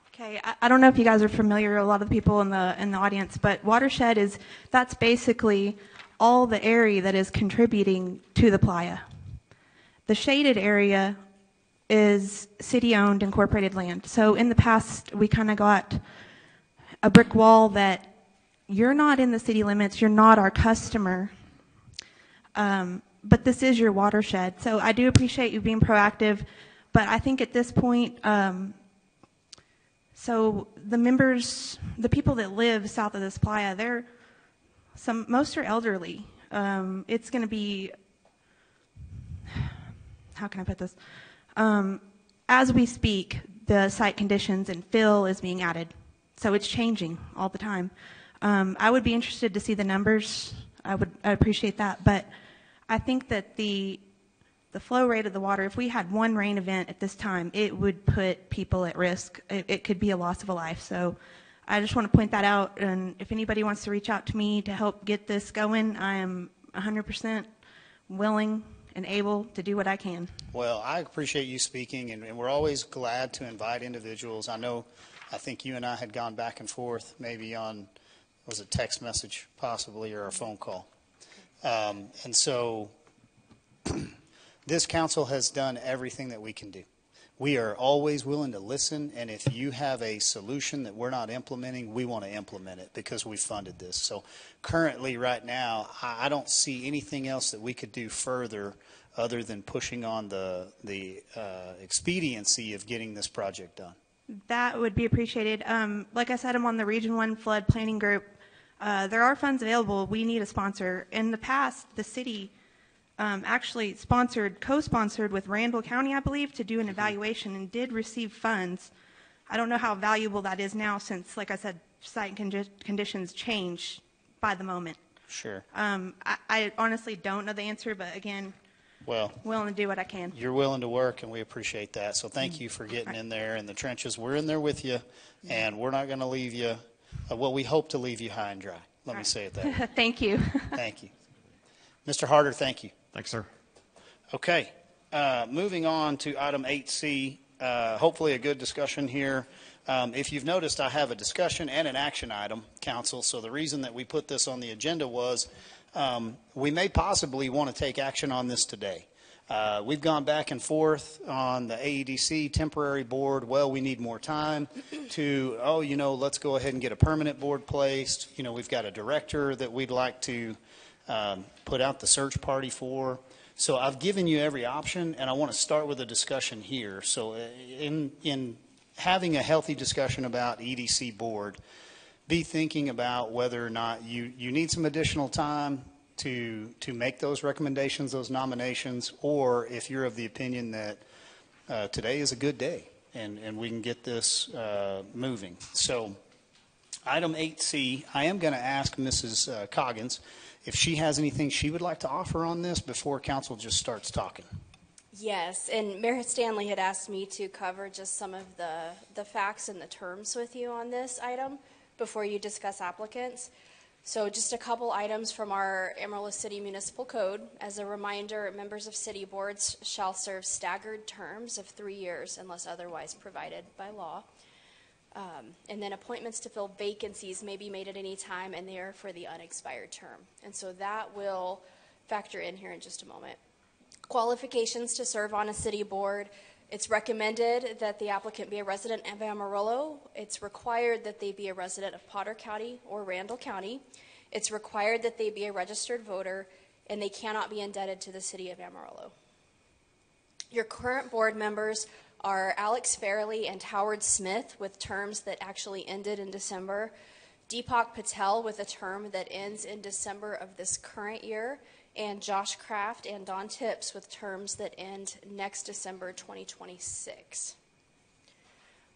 okay, I don't know if you guys are familiar, a lot of the people in the audience, but watershed that's basically all the area that is contributing to the Playa. The shaded area is city-owned incorporated land. So in the past, we kind of got a brick wall that you're not in the city limits, you're not our customer, but this is your watershed. So I do appreciate you being proactive, but I think at this point, so the people that live south of this Playa, most are elderly. It's going to be, how can I put this? As we speak, the site conditions and fill is being added. So it's changing all the time. I would be interested to see the numbers. I appreciate that. But I think that the flow rate of the water, if we had one rain event at this time, it would put people at risk. It could be a loss of a life. So I just want to point that out. And if anybody wants to reach out to me to help get this going, I am 100% willing and able to do what I can. Well, I appreciate you speaking, and we're always glad to invite individuals. I think you and I had gone back and forth maybe on, was it text message possibly, or a phone call. And so this council has done everything that we can do. We are always willing to listen, and if you have a solution that we're not implementing, we want to implement it because we funded this. So currently, right now, I don't see anything else that we could do further other than pushing on the expediency of getting this project done. That would be appreciated. Like I said, I'm on the Region 1 Flood Planning Group. There are funds available. We need a sponsor. In the past, the city actually co-sponsored with Randall County, I believe, to do an evaluation and did receive funds. I don't know how valuable that is now since, like I said, site conditions change by the moment. Sure. I honestly don't know the answer, but again, willing to do what I can. You're willing to work, and we appreciate that. So thank you for getting in there in the trenches. We're in there with you, and we're not going to leave you. We hope to leave you high and dry. Let me say it that way. Thank you. Thank you. Mr. Harder, thank you. Thanks, sir. Okay. Moving on to item 8C, hopefully a good discussion here. If you've noticed, I have a discussion and an action item, Council. So the reason that we put this on the agenda was we may possibly want to take action on this today. We've gone back and forth on the AEDC temporary board. Well, we need more time to, oh, let's go ahead and get a permanent board placed. We've got a director that we'd like to put out the search party for. So I've given you every option, and I want to start with a discussion here. So in having a healthy discussion about EDC board, be thinking about whether or not you need some additional time to make those recommendations, those nominations, or if you're of the opinion that today is a good day and we can get this moving. So item 8C, I am going to ask Mrs. Coggins if she has anything she would like to offer on this before council just starts talking. Yes, and Mayor Stanley had asked me to cover just some of the facts and the terms with you on this item before you discuss applicants. So just a couple items from our Amarillo City Municipal Code. As a reminder, members of city boards shall serve staggered terms of 3 years unless otherwise provided by law. And then appointments to fill vacancies may be made at any time, and they are for the unexpired term. And so that will factor in here in just a moment. Qualifications to serve on a city board. It's recommended that the applicant be a resident of Amarillo. It's required that they be a resident of Potter County or Randall County. It's required that they be a registered voter, and they cannot be indebted to the city of Amarillo. Your current board members are Alex Fairley and Howard Smith with terms that actually ended in December, Deepak Patel with a term that ends in December of this current year, and Josh Kraft and Don Tips with terms that end next December 2026.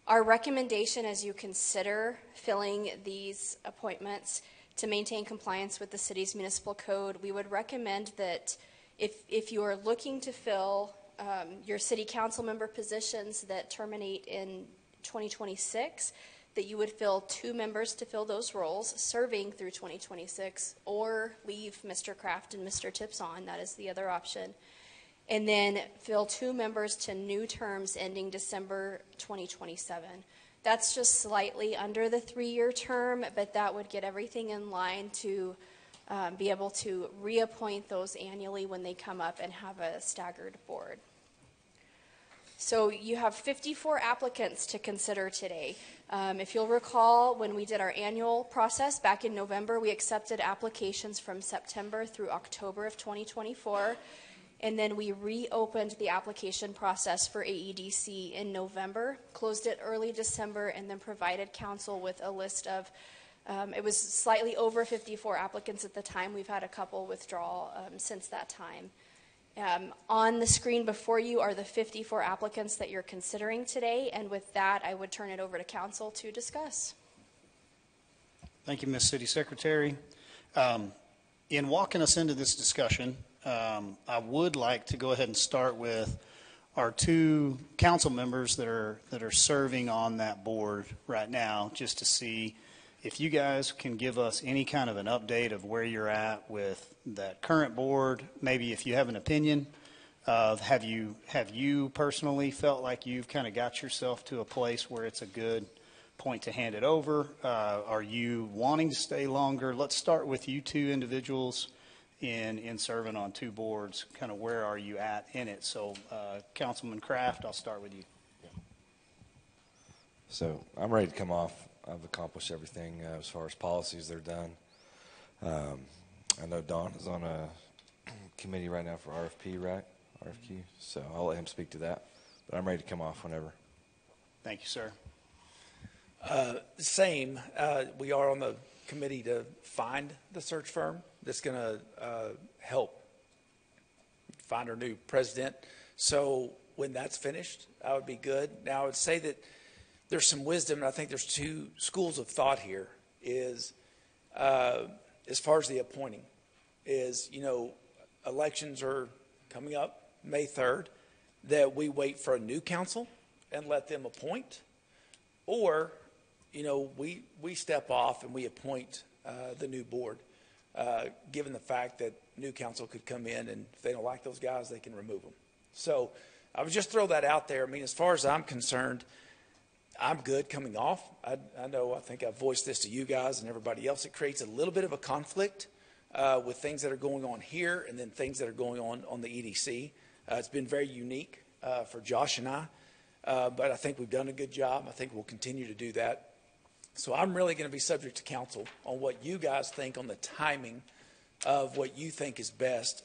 Our recommendation as you consider filling these appointments to maintain compliance with the city's municipal code, we would recommend that if you are looking to fill your city council member positions that terminate in 2026, that you would fill 2 members to fill those roles, serving through 2026, or leave Mr. Kraft and Mr. Tips on. That is the other option. And then fill 2 members to new terms ending December 2027. That's just slightly under the 3-year term, but that would get everything in line to be able to reappoint those annually when they come up and have a staggered board. So you have 54 applicants to consider today. If you'll recall, when we did our annual process back in November, we accepted applications from September through October of 2024, and then we reopened the application process for AEDC in November, closed it early December, and then provided council with a list of, it was slightly over 54 applicants at the time. We've had a couple withdraw since that time. On the screen before you are the 54 applicants that you're considering today, and with that, I would turn it over to council to discuss. Thank you, Ms. City Secretary. In walking us into this discussion, I would like to go ahead and start with our 2 council members that are serving on that board right now, just to see if you guys can give us any kind of an update of where you're at with that current board. Maybe if you have an opinion of have you personally felt like you've kind of got yourself to a place where it's a good point to hand it over? Are you wanting to stay longer? Let's start with you 2 individuals in serving on 2 boards. Kind of where are you at in it? So Councilman Kraft, I'll start with you. So I'm ready to come off. I've accomplished everything as far as policies they're done. I know Don is on a committee right now for RFP, right? RFQ. So I'll let him speak to that. But I'm ready to come off whenever. Thank you, sir. Same. We are on the committee to find the search firm that's going to help find our new president. So when that's finished, I would be good. Now I would say that there's some wisdom, and I think there's 2 schools of thought here, is as far as the appointing, is, elections are coming up May 3rd, that we wait for a new council and let them appoint, or, we step off and we appoint the new board, given the fact that new council could come in, and if they don't like those guys, they can remove them. So I would just throw that out there. I mean, as far as I'm concerned, I'm good coming off. I think I've voiced this to you guys and everybody else. It creates a little bit of a conflict with things that are going on here and then things that are going on the EDC. It's been very unique for Josh and I, but I think we've done a good job. I think we'll continue to do that. So I'm really going to be subject to council on what you guys think on the timing of what you think is best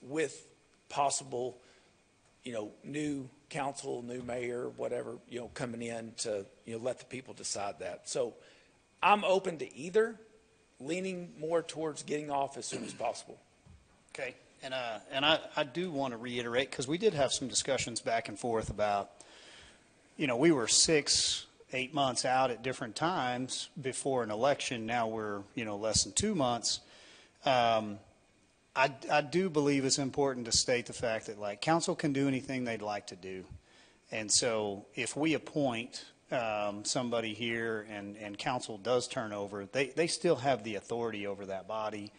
with possible, new council, new mayor, whatever, coming in to, let the people decide that. So I'm open to either, leaning more towards getting off as soon as possible. Okay. And I do want to reiterate, because we did have some discussions back and forth about, we were 6-8 months out at different times before an election. Now we're, less than 2 months. I do believe it's important to state the fact that, like, council can do anything they'd like to do. And so if we appoint somebody here and council does turn over, they still have the authority over that body.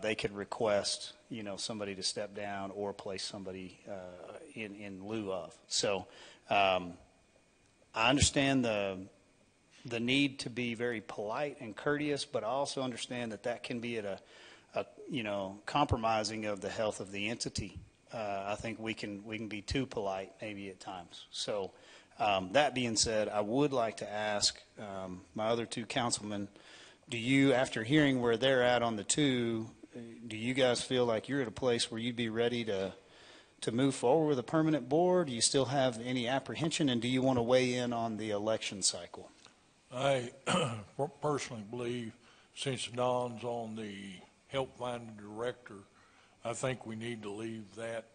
They could request, somebody to step down or place somebody in lieu of. So I understand the need to be very polite and courteous, but I also understand that can be at a compromising of the health of the entity. I think we can be too polite maybe at times. So that being said, I would like to ask my other two councilmen, do you, after hearing where they're at on the two, do you guys feel like you're at a place where you'd be ready to move forward with a permanent board? Do you still have any apprehension, and do you want to weigh in on the election cycle? I personally believe, since Don's on the help find a director, I think we need to leave that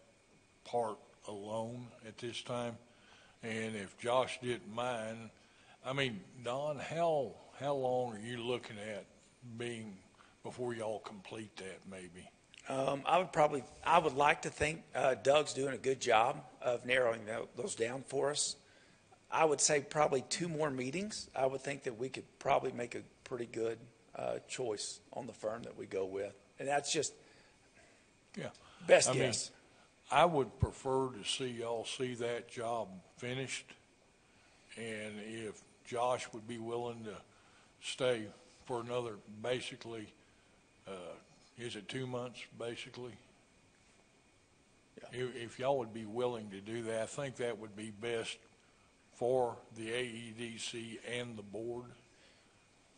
part alone at this time. And if Josh didn't mind, Don, how long are you looking at being before y'all complete that, maybe? I would like to think Doug's doing a good job of narrowing those down for us. I would say probably 2 more meetings. I would think that we could probably make a pretty good choice on the firm that we go with. And that's just best guess. I would prefer to see y'all see that job finished. And if Josh would be willing to stay for another, basically, is it 2 months, basically? Yeah. If y'all would be willing to do that, I think that would be best for the AEDC and the board.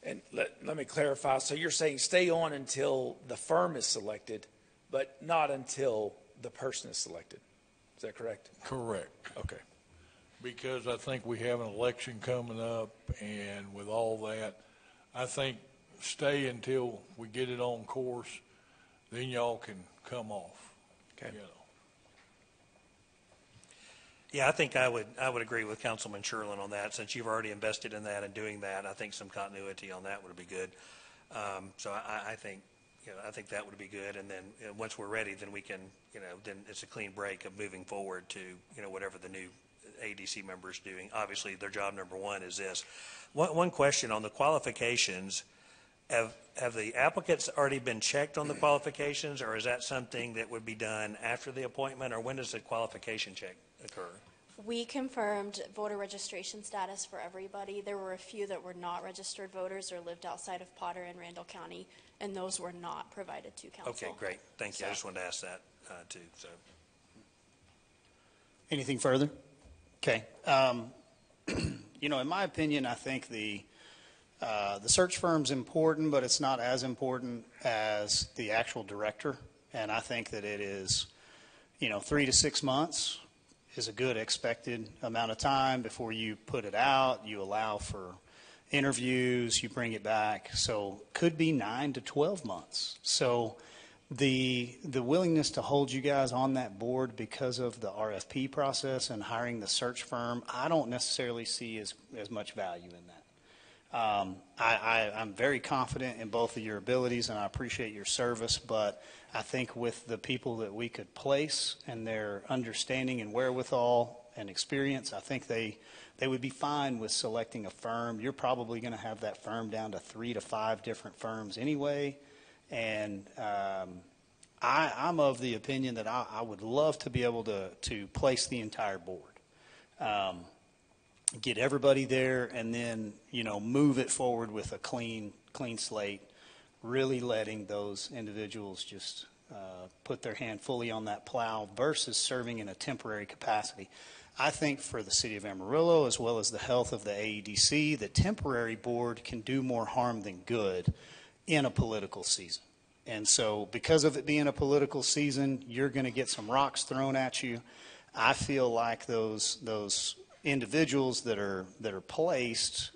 And let me clarify. So you're saying stay on until the firm is selected, but not until the person is selected. Is that correct? Correct. Okay. Because I think we have an election coming up, and with all that, I think stay until we get it on course, then y'all can come off. Okay. Yeah, I think I would agree with Councilman Sherlin on that. Since you've already invested in that and doing that, I think some continuity on that would be good. So I think that would be good. And then once we're ready, then we can, then it's a clean break of moving forward to, whatever the new AEDC member is doing. Obviously, their job number one is this. One question on the qualifications. Have the applicants already been checked on the qualifications, or is that something that would be done after the appointment, or when does the qualification check occur? We confirmed voter registration status for everybody. There were a few that were not registered voters or lived outside of Potter and Randall County, and those were not provided to council. Okay, great. Thank you. I just wanted to ask that too. So, anything further? Okay. In my opinion, I think the search firm's important, but it's not as important as the actual director. And I think that it is, 3 to 6 months is a good expected amount of time before you put it out. You allow for interviews, you bring it back. So could be 9 to 12 months. So the willingness to hold you guys on that board because of the RFP process and hiring the search firm, I don't necessarily see as much value in that. I'm very confident in both of your abilities, and I appreciate your service, but I think with the people that we could place and their understanding and wherewithal and experience, I think they would be fine with selecting a firm. You're probably going to have that firm down to 3 to 5 different firms anyway, and I'm of the opinion that I would love to be able to place the entire board. Get everybody there, and then, move it forward with a clean slate, really letting those individuals just, put their hand fully on that plow versus serving in a temporary capacity. I think for the city of Amarillo, as well as the health of the AEDC, the temporary board can do more harm than good in a political season. And so because of it being a political season, you're going to get some rocks thrown at you. I feel like those individuals that are placed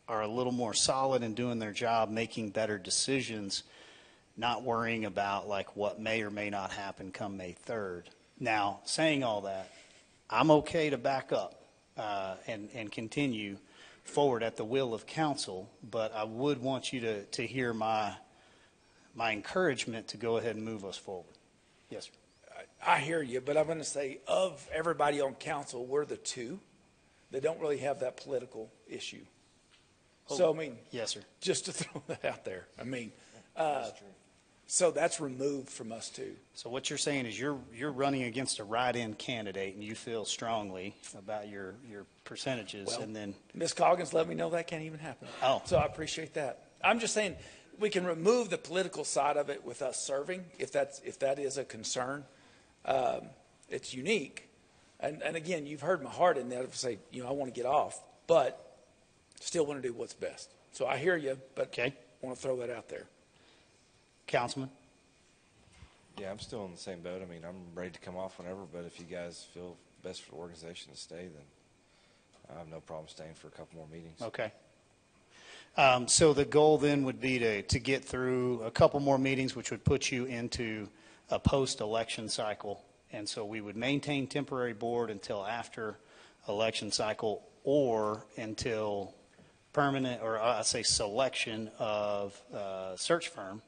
are a little more solid in doing their job, making better decisions, not worrying about like what may or may not happen come May 3rd. Now, saying all that, I'm okay to back up and continue forward at the will of council, but I would want you to hear my encouragement to go ahead and move us forward. Yes, sir. I hear you, but I'm going to say of everybody on council, we're the two that don't really have that political issue. So, I mean, yes, sir. Just to throw that out there. I mean, so that's removed from us too. So what you're saying is you're running against a write-in candidate, and you feel strongly about your percentages, Well, and then Ms. Coggins let me know that can't even happen. Oh. So I appreciate that. I'm just saying we can remove the political side of it with us serving, if that is a concern. It's unique. And again, you've heard my heart in that of say, I want to get off, but still want to do what's best. So I hear you, but okay. Want to throw that out there. Councilman? Yeah, I'm still in the same boat. I mean, I'm ready to come off whenever, but if you guys feel best for the organization to stay, then I have no problem staying for a couple more meetings. Okay. So the goal then would be to get through a couple more meetings, which would put you into a post-election cycle. And so we would maintain temporary board until after election cycle or until permanent, or I say selection of search firm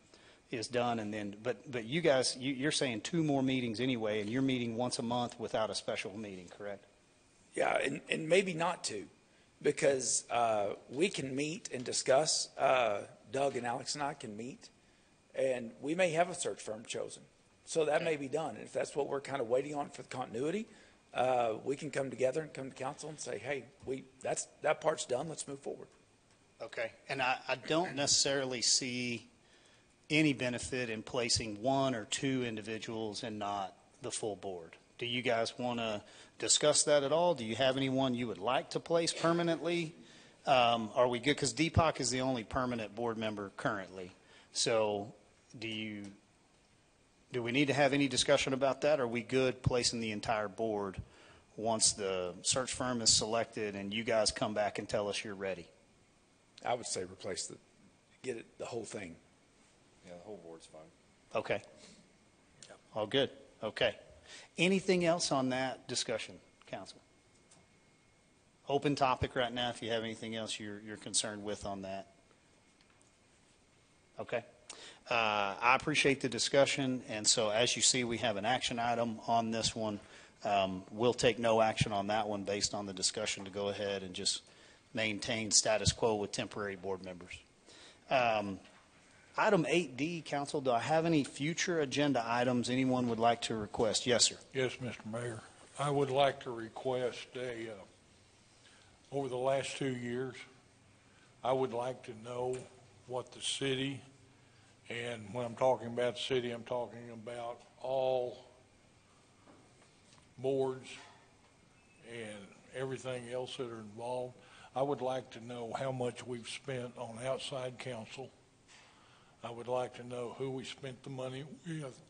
is done. And then, but you guys, you're saying 2 more meetings anyway, and you're meeting once a month without a special meeting, correct? Yeah, and maybe not to, because we can meet and discuss. Doug and Alex and I can meet, and we may have a search firm chosen. So that may be done. And if that's what we're kind of waiting on for the continuity, we can come together and come to council and say, hey, that part's done. Let's move forward. Okay. And I don't necessarily see any benefit in placing 1 or 2 individuals and not the full board. Do you guys want to discuss that at all? Do you have anyone you would like to place permanently? Are we good? Because Deepak is the only permanent board member currently. So do we need to have any discussion about that? Are we good placing the entire board once the search firm is selected and you guys come back and tell us you're ready? I would say get the whole thing. Yeah, the whole board's fine. Okay. All good. Okay. Anything else on that discussion, council? Open topic right now if you have anything else you're concerned with on that. Okay. I appreciate the discussion, and so as you see, we have an action item on this one. We'll take no action on that one based on the discussion to go ahead and just maintain status quo with temporary board members. Item 8D, council, do I have any future agenda items anyone would like to request? Yes, sir. Yes, Mr. Mayor. I would like to request over the last 2 years, I would like to know what the city, and when I'm talking about the city, I'm talking about all boards and everything else that are involved. I would like to know how much we've spent on outside counsel. I would like to know who we spent the money with,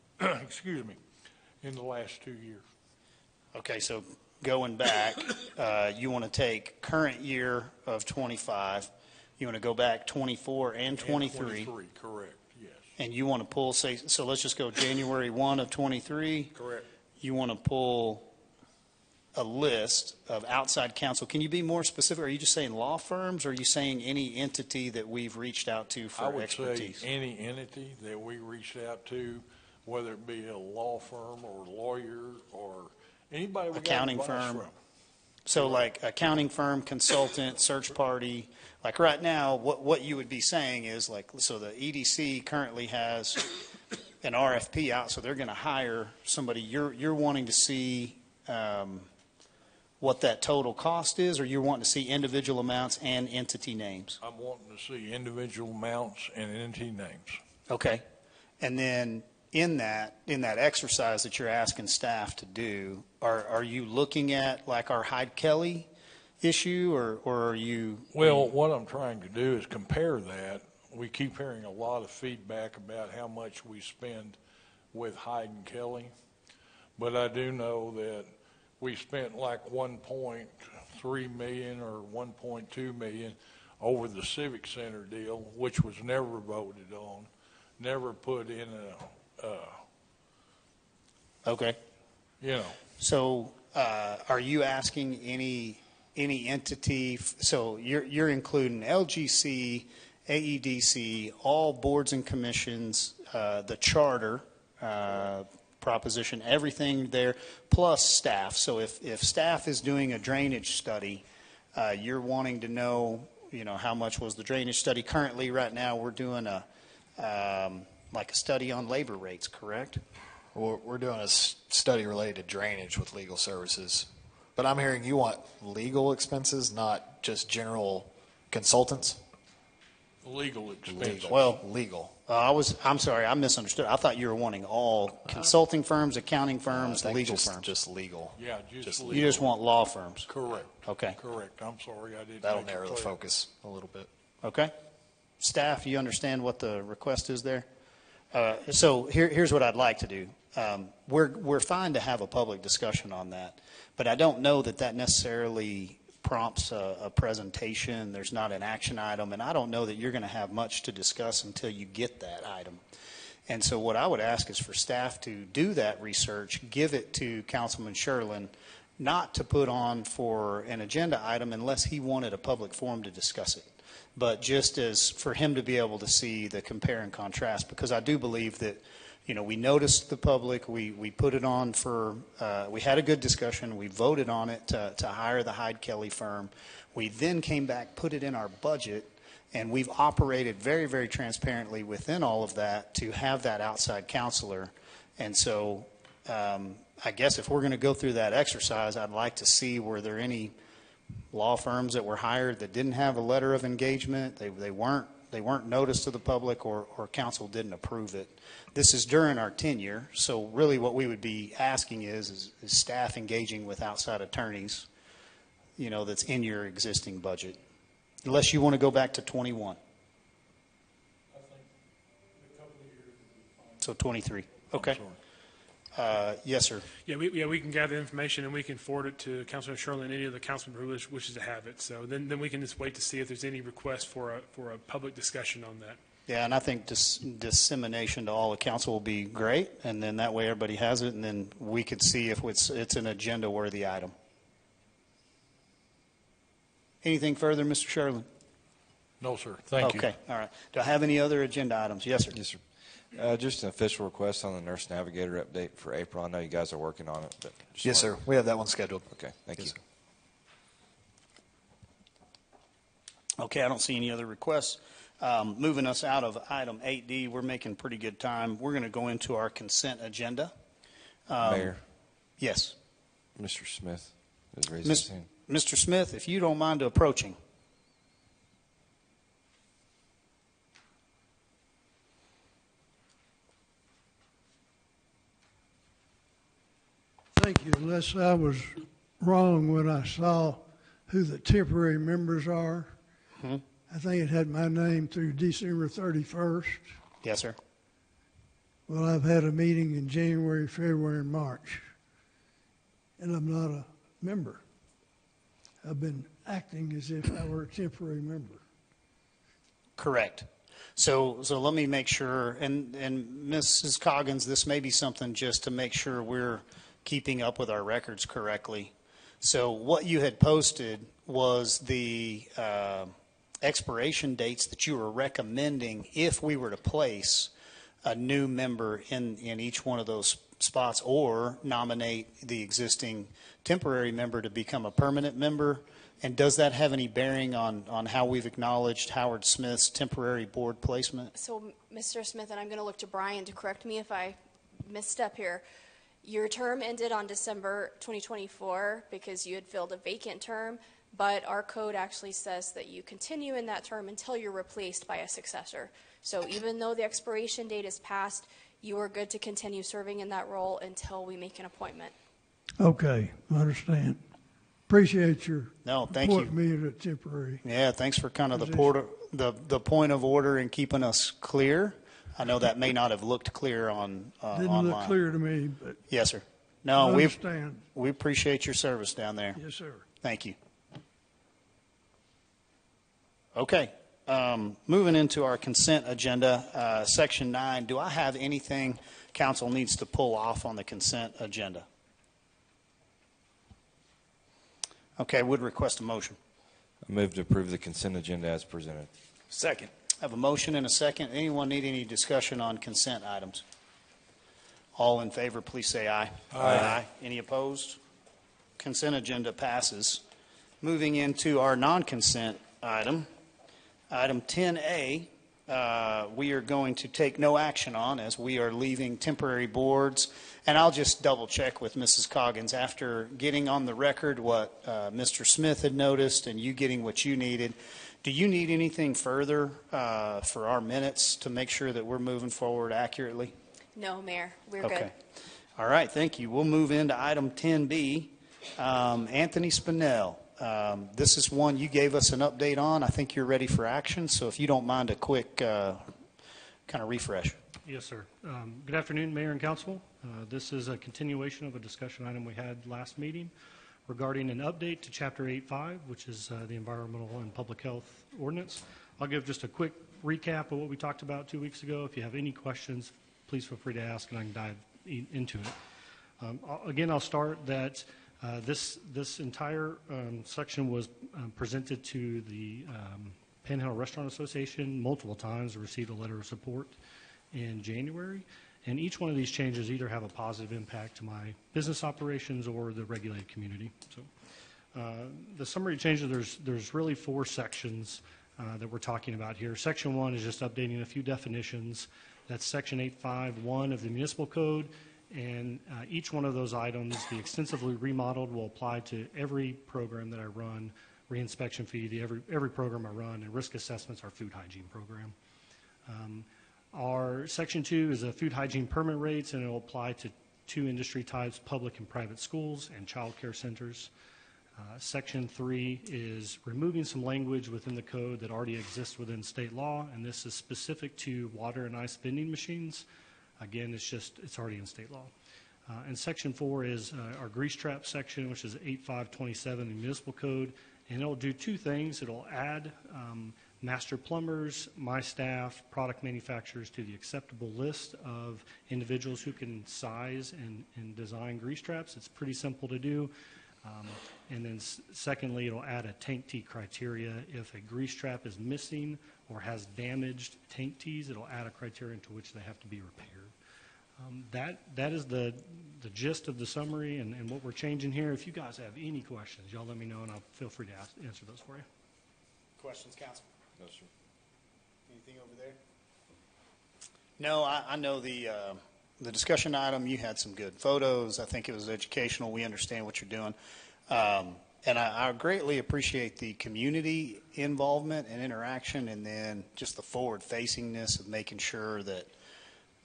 excuse me, in the last 2 years. Okay, so going back, you want to take current year of 25, you want to go back 24 and 23. 23, correct, yes. And you want to pull, so let's just go January 1 of 23. Correct. You want to pull a list of outside counsel. Can you be more specific? Are you just saying law firms, or are you saying any entity that we've reached out to for expertise? I would say any entity that we reached out to, whether it be a law firm or lawyer or anybody we accounting got advice firm. from. So like accounting firm, consultant, search party. Like right now, what you would be saying is like, so the EDC currently has an RFP out, so they're going to hire somebody. You're wanting to see what that total cost is, or you're wanting to see individual amounts and entity names? I'm wanting to see individual amounts and entity names. Okay. And then in that exercise that you're asking staff to do, are you looking at like our Hyde-Kelly issue, or are you? Well, what I'm trying to do is compare that. We keep hearing a lot of feedback about how much we spend with Hyde and Kelly, but I do know that we spent like 1.3 million or 1.2 million over the Civic Center deal, which was never voted on, never put in Okay. You know. So, are you asking any entity? So you're including LGC, AEDC, all boards and commissions, the charter proposition, everything there, plus staff. So if staff is doing a drainage study, you're wanting to know, how much was the drainage study. Currently, right now, we're doing like a study on labor rates, correct? We're doing a study related to drainage with legal services. But I'm hearing you want legal expenses, not just general consultants? Legal expenses. Well, legal. I'm sorry, I misunderstood. I thought you were wanting all consulting firms, accounting firms, legal firms. Just legal. Yeah, just legal. You just want law firms. Correct. Okay. Correct. I'm sorry, I didn't. That'll make it narrow the clear. focus a little bit. Okay. Staff, you understand what the request is there? So here's what I'd like to do. We're fine to have a public discussion on that, but I don't know that necessarily prompts a presentation. There's not an action item, and I don't know that you're going to have much to discuss until you get that item. And so what I would ask is for staff to do that research, give it to Councilman Sherlin, not to put on for an agenda item unless he wanted a public forum to discuss it, but just as for him to be able to see the compare and contrast, because I do believe that, we noticed the public, we put it on for, we had a good discussion, we voted on it to hire the Hyde-Kelly firm. We then came back, put it in our budget, and we've operated very, very transparently within all of that to have that outside counselor. And so I guess if we're going to go through that exercise, I'd like to see were there any law firms that were hired that didn't have a letter of engagement, they weren't noticed to the public, or council didn't approve it. This is during our tenure, so really what we would be asking is staff engaging with outside attorneys, that's in your existing budget, unless you want to go back to 21. I think a couple of years would be fine. So 23. Okay. Yes, sir. Yeah, we can gather information and we can forward it to Councilman Sherlin and any of the councilman who wishes to have it. So then we can just wait to see if there's any request for a public discussion on that. Yeah, and I think dissemination to all the council will be great, and then that way everybody has it, and then we could see if it's an agenda-worthy item. Anything further, Mr. Sherlin? No, sir. Thank you. Okay, all right. Do I have any other agenda items? Yes, sir. Yes, sir. Just an official request on the nurse navigator update for April. I know you guys are working on it, but Yes, sir. We have that one scheduled. Okay, thank you. Okay, I don't see any other requests. Moving us out of item 8D, we're making pretty good time. We're going to go into our consent agenda. Mayor. Yes. Mr. Smith is raising his hand. Mr. Smith, if you don't mind approaching. Thank you. Unless I was wrong when I saw who the temporary members are. Hmm? I think it had my name through December 31st. Yes, sir. Well, I've had a meeting in January, February, and March, and I'm not a member. I've been acting as if I were a temporary member. Correct. So let me make sure, and Mrs. Coggins, this may be something just to make sure we're keeping up with our records correctly. So what you had posted was the expiration dates that you were recommending if we were to place a new member in each one of those spots, or nominate the existing temporary member to become a permanent member. And does that have any bearing on how we've acknowledged Howard Smith's temporary board placement? So, Mr. Smith, and I'm going to look to Brian to correct me if I misstep here. Your term ended on December 2024 because you had filled a vacant term, but our code actually says that you continue in that term until you're replaced by a successor. So even though the expiration date is passed, you are good to continue serving in that role until we make an appointment. Okay, I understand. Appreciate your No, thank you. appointing me at a temporary. Yeah, thanks for kind of position. the point of order and keeping us clear. I know that may not have looked clear on Didn't online. look clear to me, but Yes, sir. I No, understand. we appreciate your service down there. Yes, sir. Thank you. Okay, moving into our consent agenda, section 9. Do I have anything council needs to pull off on the consent agenda? Okay, would request a motion. I move to approve the consent agenda as presented. Second. I have a motion and a second. Anyone need any discussion on consent items? All in favor, please say aye. Aye. Any opposed? Consent agenda passes. Moving into our non-consent item, item 10A, we are going to take no action on as we are leaving temporary boards. And I'll just double check with Mrs. Coggins after getting on the record what Mr. Smith had noticed and you getting what you needed. Do you need anything further for our minutes to make sure that we're moving forward accurately? No, Mayor, we're Okay. good. All right, thank you. We'll move into item 10B. Anthony Spinell, this is one you gave us an update on. I think you're ready for action, so if you don't mind a quick kind of refresh. Yes, sir. Good afternoon, Mayor and Council. This is a continuation of a discussion item we had last meeting regarding an update to Chapter 8.5, which is the Environmental and Public Health Ordinance. I'll give just a quick recap of what we talked about 2 weeks ago. If you have any questions, please feel free to ask and I can dive into it. Again, I'll start that this entire section was presented to the Panhandle Restaurant Association multiple times, received a letter of support in January. And each one of these changes either have a positive impact to my business operations or the regulated community. So the summary changes, there's really 4 sections that we're talking about here. Section 1 is just updating a few definitions. That's Section 8.5.1 of the Municipal Code. And each one of those items, the extensively remodeled, will apply to every program that I run, reinspection fee, every program I run, and risk assessments, our food hygiene program. Our Section 2 is a food hygiene permit rates, and it will apply to 2 industry types, public and private schools and child care centers. Section 3 is removing some language within the code that already exists within state law, and this is specific to water and ice vending machines. Again, it's already in state law. And Section 4 is our grease trap section, which is 8.5.27 in the municipal code, and it'll do 2 things. It'll add master plumbers, my staff, product manufacturers to the acceptable list of individuals who can size and design grease traps. It's pretty simple to do. And then secondly, it'll add a tank tee criteria. If a grease trap is missing or has damaged tank tees, it'll add a criterion to which they have to be repaired. That is the gist of the summary and what we're changing here. If you guys have any questions, y'all let me know and I'll feel free to answer those for you. Questions, Council? No, sir. Anything over there? No, I know the discussion item, you had some good photos. I think it was educational. We understand what you're doing. And I greatly appreciate the community involvement and interaction, and then just the forward-facingness of making sure that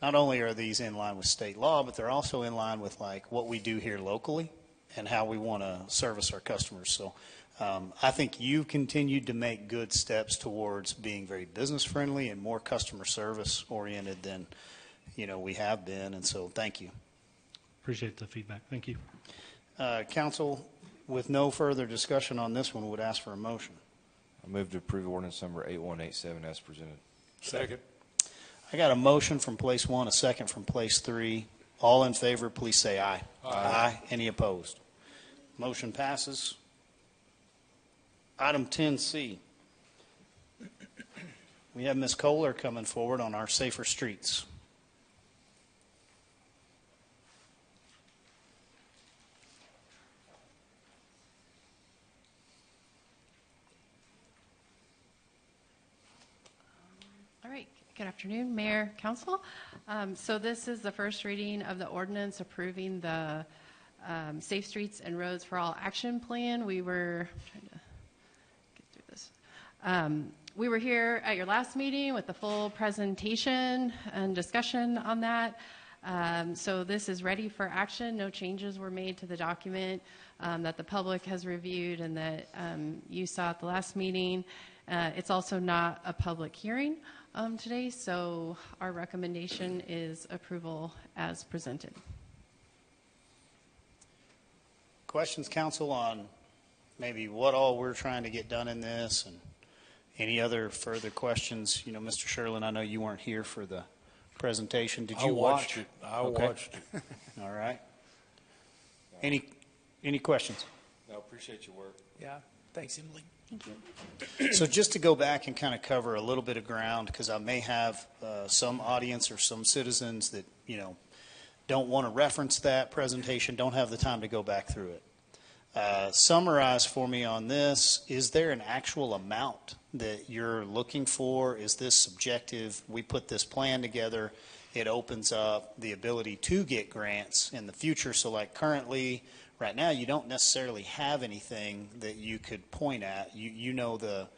not only are these in line with state law, but they're also in line with like what we do here locally and how we want to service our customers. So I think you've continued to make good steps towards being very business-friendly and more customer service-oriented than we have been, and so thank you. Appreciate the feedback. Thank you. Council, with no further discussion on this one, would ask for a motion. I move to approve ordinance number 8187 as presented. Second. I got a motion from place 1, a second from place 3. All in favor, please say aye. Aye. Any opposed? Motion passes. Item 10C. We have Ms. Kohler coming forward on our Safer Streets. All right. Good afternoon, Mayor, Council. So this is the first reading of the ordinance approving the Safe Streets and Roads for All Action Plan. We were trying to get through this. We were here at your last meeting with the full presentation and discussion on that. So this is ready for action. No changes were made to the document that the public has reviewed and that you saw at the last meeting. It's also not a public hearing today, so our recommendation is approval as presented. Questions, council, on maybe what all we're trying to get done in this, and any other further questions? You know, Mr. Sherlin, I know you weren't here for the presentation. Did you watch? I watched it. All right. Any questions? No, appreciate your work. Yeah. Thanks, Emily. Thank you. So just to go back and kind of cover a little bit of ground, because I may have some audience or some citizens that, you know, don't want to reference that presentation, don't have the time to go back through it. Summarize for me on this. Is there an actual amount that you're looking for? Is this subjective? We put this plan together. It opens up the ability to get grants in the future. So like currently, right now, you don't necessarily have anything that you could point at. You know the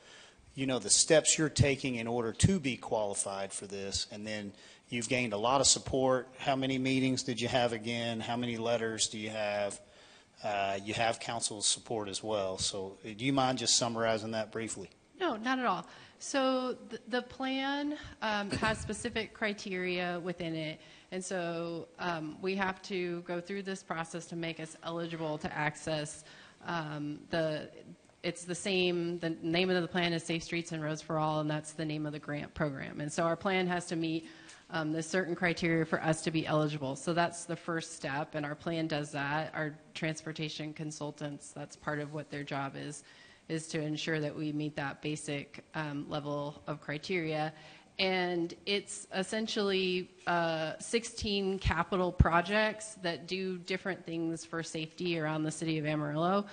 steps you're taking in order to be qualified for this, and then you've gained a lot of support. How many meetings did you have again? How many letters do you have? You have council's support as well. So do you mind just summarizing that briefly? No, not at all. So the plan has specific criteria within it. And so we have to go through this process to make us eligible to access it's the same, the name of the plan is Safe Streets and Roads for All, and that's the name of the grant program. And so our plan has to meet the certain criteria for us to be eligible. So that's the first step, and our plan does that. Our transportation consultants, that's part of what their job is to ensure that we meet that basic level of criteria. And it's essentially 16 capital projects that do different things for safety around the city of Amarillo.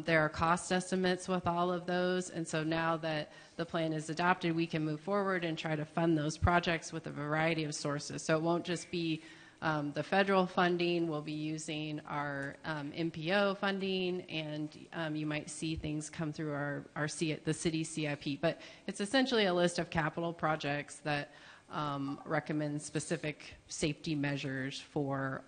There are cost estimates with all of those, and so now that the plan is adopted, we can move forward and try to fund those projects with a variety of sources. So it won't just be the federal funding. We'll be using our MPO funding, and you might see things come through the city CIP. But it's essentially a list of capital projects that recommend specific safety measures for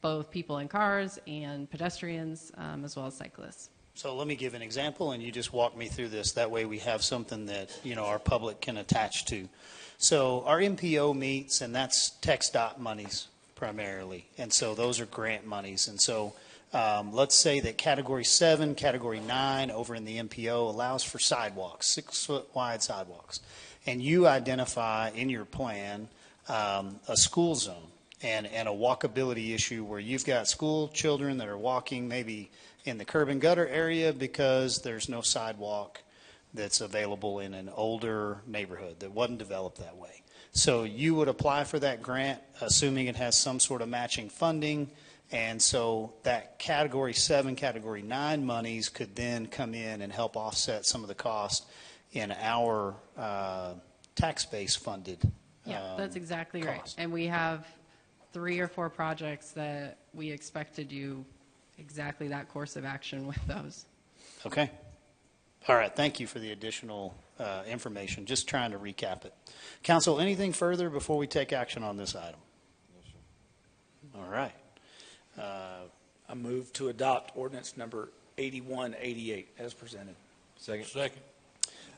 both people in cars and pedestrians, as well as cyclists. So let me give an example, and you just walk me through this. That way we have something that, you know, our public can attach to. So our MPO meets, and that's TxDOT monies primarily. And so those are grant monies. And so let's say that Category 7, Category 9 over in the MPO allows for sidewalks, 6-foot wide sidewalks. And you identify in your plan a school zone and a walkability issue where you've got school children that are walking maybe in the curb and gutter area because there's no sidewalk that's available in an older neighborhood that wasn't developed that way. So you would apply for that grant, assuming it has some sort of matching funding, and so that Category 7, Category 9 monies could then come in and help offset some of the cost in our tax base funded Yeah, that's exactly cost. right. And we have 3 or 4 projects that we expect to do exactly that course of action with those. Okay. All right. Thank you for the additional information. Just trying to recap it. Council, anything further before we take action on this item? All right. I move to adopt ordinance number 8188 as presented. Second.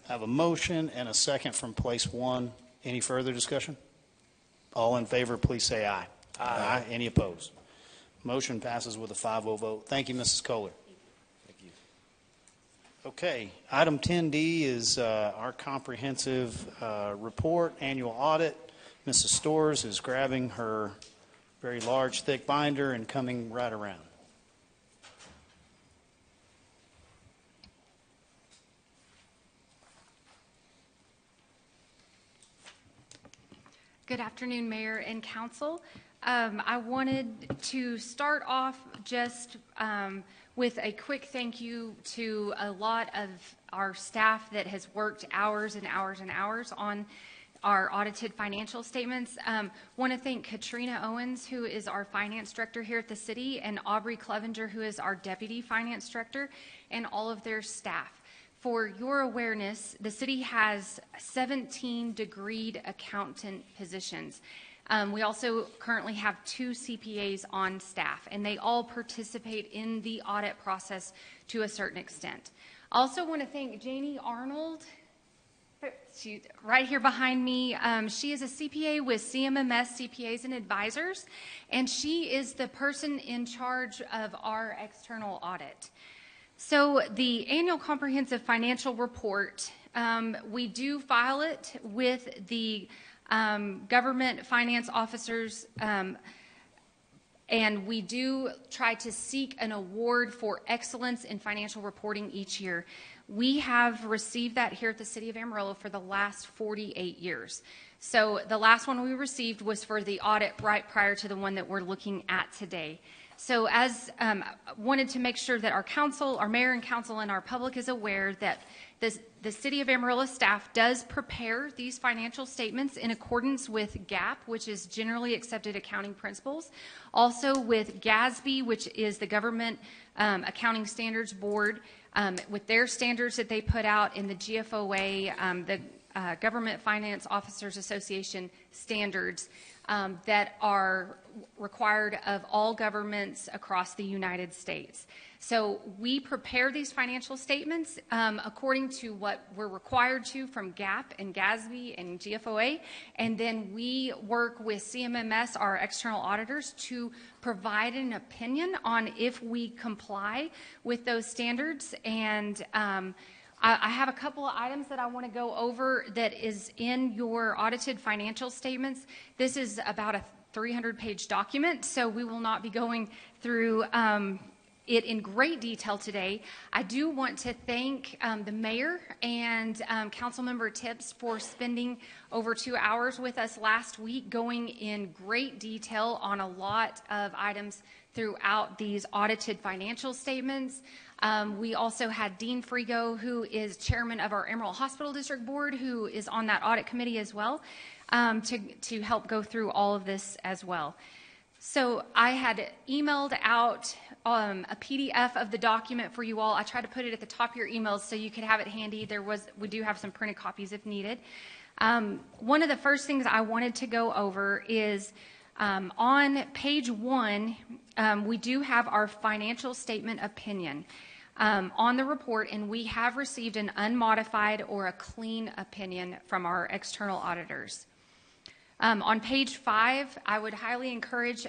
I have a motion and a second from place one. Any further discussion? All in favor, please say aye. Aye. Any opposed? Motion passes with a 5-0 vote. Thank you, Mrs. Kohler. Thank you. Okay, item 10D is our comprehensive report, annual audit. Mrs. Storrs is grabbing her very large, thick binder and coming right around. Good afternoon, Mayor and Council. I wanted to start off just with a quick thank you to a lot of our staff that has worked hours and hours and hours on our audited financial statements. Want to thank Katrina Owens, who is our finance director here at the city, and Aubrey Clevenger, who is our deputy finance director, and all of their staff. For your awareness, the city has 17 degreed accountant positions. We also currently have 2 CPAs on staff, and they all participate in the audit process to a certain extent. Also want to thank Janie Arnold, she's right here behind me. She is a CPA with CMMS CPAs and Advisors, and she is the person in charge of our external audit. So the annual comprehensive financial report, we do file it with the government finance officers, and we do try to seek an award for excellence in financial reporting each year. We have received that here at the City of Amarillo for the last 48 years. So the last one we received was for the audit right prior to the one that we're looking at today. So as wanted to make sure that our council, our mayor and council, and our public is aware that the City of Amarillo staff does prepare these financial statements in accordance with GAAP, which is Generally Accepted Accounting Principles, also with GASB, which is the Government Accounting Standards Board, with their standards that they put out, in the GFOA, the Government Finance Officers Association standards that are required of all governments across the United States. So we prepare these financial statements according to what we're required to from GAAP and GASB and GFOA, and then we work with CMMS, our external auditors, to provide an opinion on if we comply with those standards. And I have a couple of items that I want to go over that is in your audited financial statements. This is about a 300-page document, so we will not be going through it in great detail today. I do want to thank the mayor and Councilmember Tips for spending over 2 hours with us last week, going in great detail on a lot of items throughout these audited financial statements. We also had Dean Frigo, who is chairman of our Amarillo Hospital District Board, who is on that audit committee as well, to help go through all of this as well. So I had emailed out a PDF of the document for you all. I tried to put it at the top of your emails so you could have it handy. We do have some printed copies if needed. One of the first things I wanted to go over is on page 1, we do have our financial statement opinion on the report, and we have received an unmodified or a clean opinion from our external auditors. On page 5, I would highly encourage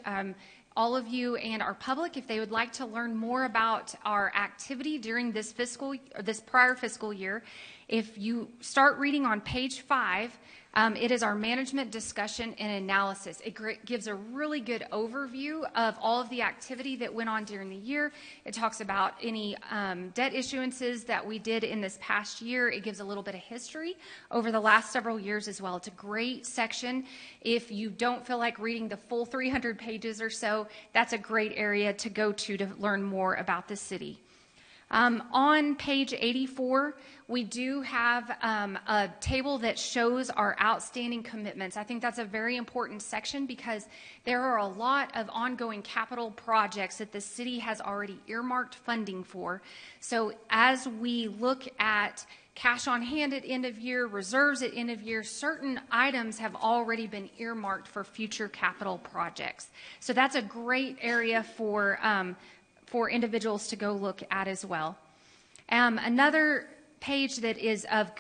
all of you and our public, if they would like to learn more about our activity during this prior fiscal year, if you start reading on page 5, it is our management discussion and analysis. It gives a really good overview of all of the activity that went on during the year. It talks about any debt issuances that we did in this past year. It gives a little bit of history over the last several years as well. It's a great section. If you don't feel like reading the full 300 pages or so, that's a great area to go to learn more about the city. On page 84, we do have a table that shows our outstanding commitments. I think that's a very important section because there are a lot of ongoing capital projects that the city has already earmarked funding for. So as we look at cash on hand at end of year, reserves at end of year, certain items have already been earmarked for future capital projects. So that's a great area for individuals to go look at as well. Another page that is of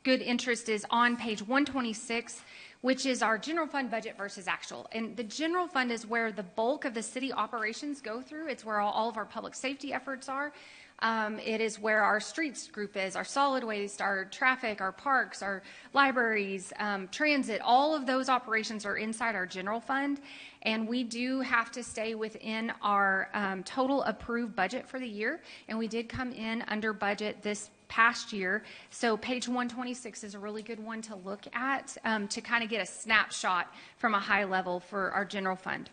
good interest is on page 126, which is our general fund budget versus actual. And the general fund is where the bulk of the city operations go through. It's where all of our public safety efforts are. It is where our streets group is, our solid waste, our traffic, our parks, our libraries, transit. All of those operations are inside our general fund, and we do have to stay within our total approved budget for the year, and we did come in under budget this past year. So page 126 is a really good one to look at to kind of get a snapshot from a high level for our general fund.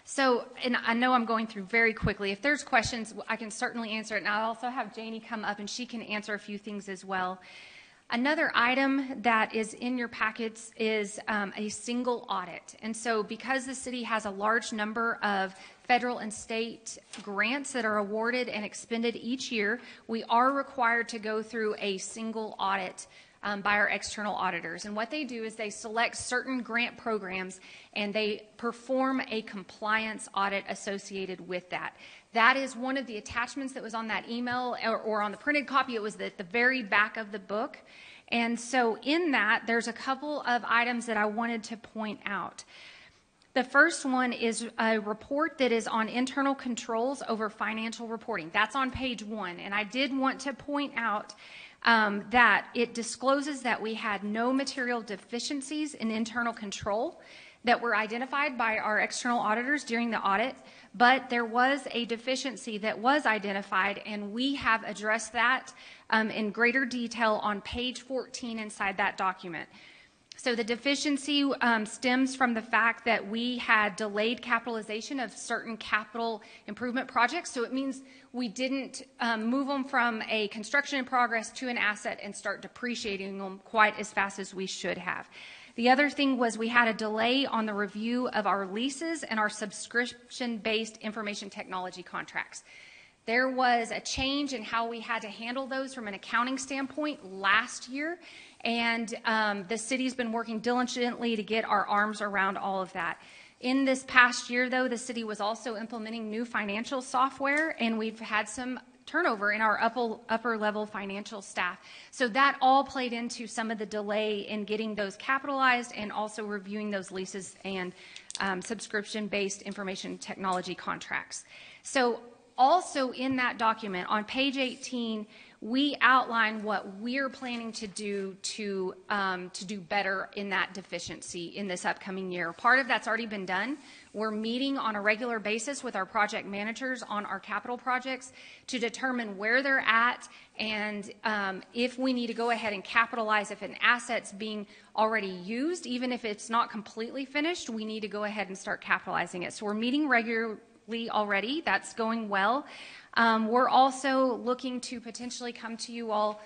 So, and I know I'm going through very quickly. If there's questions, I can certainly answer it. And I'll also have Janie come up and she can answer a few things as well. Another item that is in your packets is a single audit. And so because the city has a large number of federal and state grants that are awarded and expended each year, we are required to go through a single audit by our external auditors. And what they do is they select certain grant programs and they perform a compliance audit associated with that. That is one of the attachments that was on that email or on the printed copy. It was at the very back of the book. And so in that, there's a couple of items that I wanted to point out. The first one is a report that is on internal controls over financial reporting. That's on page 1. And I did want to point out that it discloses that we had no material deficiencies in internal control that were identified by our external auditors during the audit, but there was a deficiency that was identified, and we have addressed that in greater detail on page 14 inside that document. So the deficiency stems from the fact that we had delayed capitalization of certain capital improvement projects. So it means we didn't move them from a construction in progress to an asset and start depreciating them quite as fast as we should have. The other thing was we had a delay on the review of our leases and our subscription-based information technology contracts. There was a change in how we had to handle those from an accounting standpoint last year, and the city's been working diligently to get our arms around all of that. In this past year, though, the city was also implementing new financial software, and we've had some turnover in our upper level financial staff. So that all played into some of the delay in getting those capitalized and also reviewing those leases and subscription-based information technology contracts. So also in that document on page 18, we outline what we're planning to do to do better in that deficiency in this upcoming year. Part of that's already been done. We're meeting on a regular basis with our project managers on our capital projects to determine where they're at and if we need to go ahead and capitalize. If an asset's being already used, even if it's not completely finished, we need to go ahead and start capitalizing it. So we're meeting regularly already. That's going well. We're also looking to potentially come to you all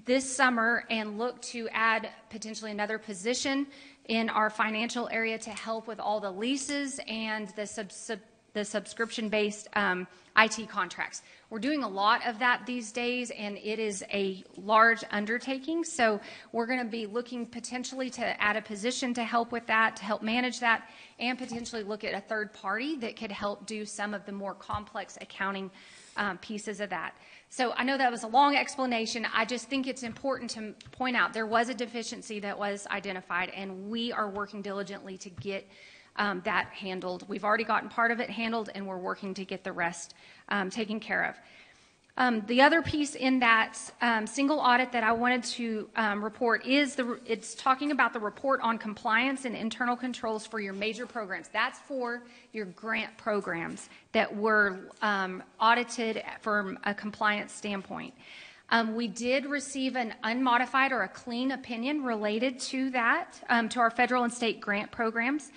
this summer and look to add potentially another position in our financial area to help with all the leases and the subscription-based IT contracts. We're doing a lot of that these days, and it is a large undertaking. So we're going to be looking potentially to add a position to help with that, to help manage that, and potentially look at a third party that could help do some of the more complex accounting pieces of that. So I know that was a long explanation. I just think it's important to point out there was a deficiency that was identified, and we are working diligently to get that handled. We've already gotten part of it handled, and we're working to get the rest taken care of. The other piece in that single audit that I wanted to report is it's talking about the report on compliance and internal controls for your major programs. That's for your grant programs that were audited from a compliance standpoint. We did receive an unmodified or a clean opinion related to that, to our federal and state grant programs.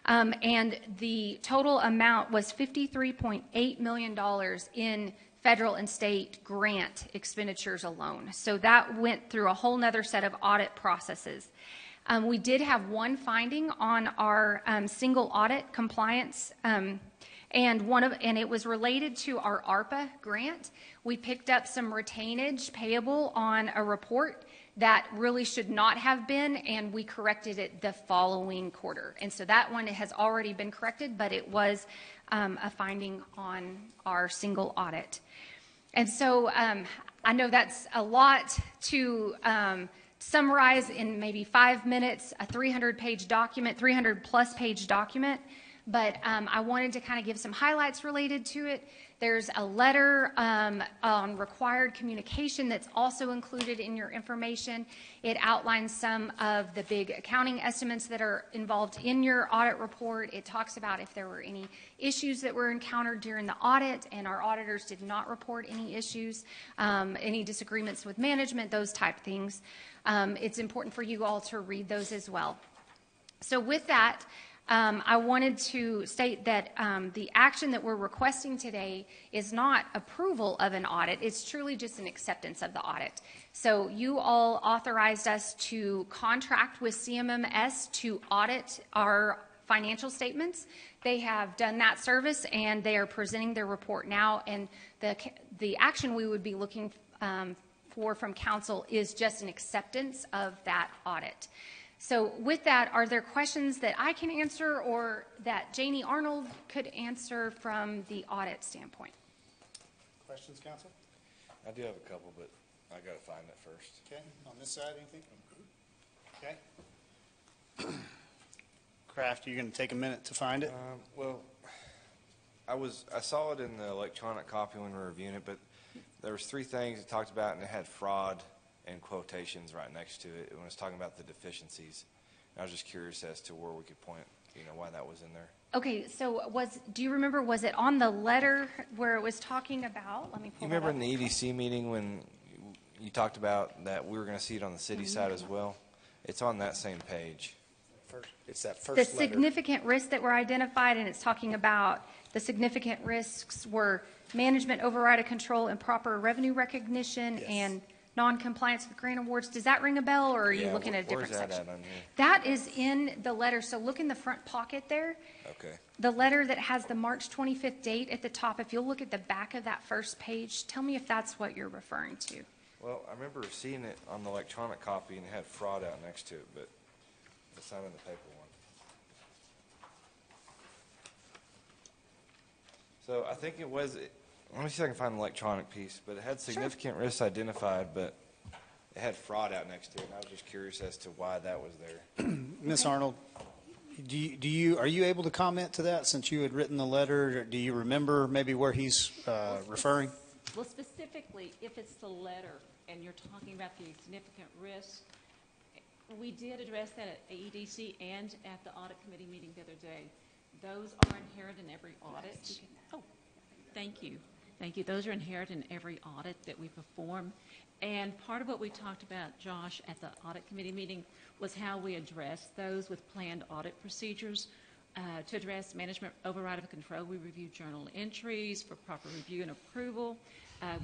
And the total amount was $53.8 million in federal and state grant expenditures alone. So that went through a whole nother set of audit processes. We did have one finding on our single audit compliance, and it was related to our ARPA grant. We picked up some retainage payable on a report that really should not have been, and we corrected it the following quarter. And so that one has already been corrected, but it was a finding on our single audit. And so I know that's a lot to summarize in maybe 5 minutes, a 300-page document, 300-plus page document, but I wanted to kind of give some highlights related to it. There's a letter on required communication that's also included in your information. It outlines some of the big accounting estimates that are involved in your audit report. It talks about if there were any issues that were encountered during the audit and our auditors did not report any issues, any disagreements with management, those type things. It's important for you all to read those as well. So with that, I wanted to state that the action that we're requesting today is not approval of an audit. It's truly just an acceptance of the audit. So you all authorized us to contract with CMMS to audit our financial statements They have done that service, and they are presenting their report now. And the action we would be looking for from council is just an acceptance of that audit. So with that, are there questions that I can answer or that Janie Arnold could answer from the audit standpoint? Questions, council? I do have a couple, but I got to find it first. Okay, on this side, anything? Okay. Kraft, you're going to take a minute to find it? Well, I saw it in the electronic copy when we were reviewing it, but there was 3 things it talked about, and it had fraud and quotations right next to it when it was talking about the deficiencies. And I was just curious as to where we could point, why that was in there. Okay, so do you remember, was it on the letter where it was talking about, let me pull You remember in the EDC meeting when you talked about that we were going to see it on the city side as well? It's on that same page. It's that first the letter. significant risks that were identified, and it's talking about the significant risks were management override of control, improper revenue recognition, and non-compliance with grant awards. Does that ring a bell, or are you looking at a different where's that section? at on here? That is in the letter. So look in the front pocket there. Okay. The letter that has the March 25th date at the top, if you'll look at the back of that first page, tell me if that's what you're referring to. Well, I remember seeing it on the electronic copy and it had fraud out next to it, but it's not in the paper one. So I think it was, let me see if I can find the electronic piece, but it had significant risks identified, but it had fraud out next to it, and I was just curious as to why that was there. Ms. Arnold, are you able to comment to that since you had written the letter? Do you remember maybe where he's referring? Well, specifically, if it's the letter and you're talking about the significant risk, we did address that at AEDC and at the audit committee meeting the other day. Those are inherent in every audit. Oh, thank you. Thank you. Those are inherent in every audit that we perform. And part of what we talked about, Josh, at the audit committee meeting was how we address those with planned audit procedures. To address management override of control, we review journal entries for proper review and approval.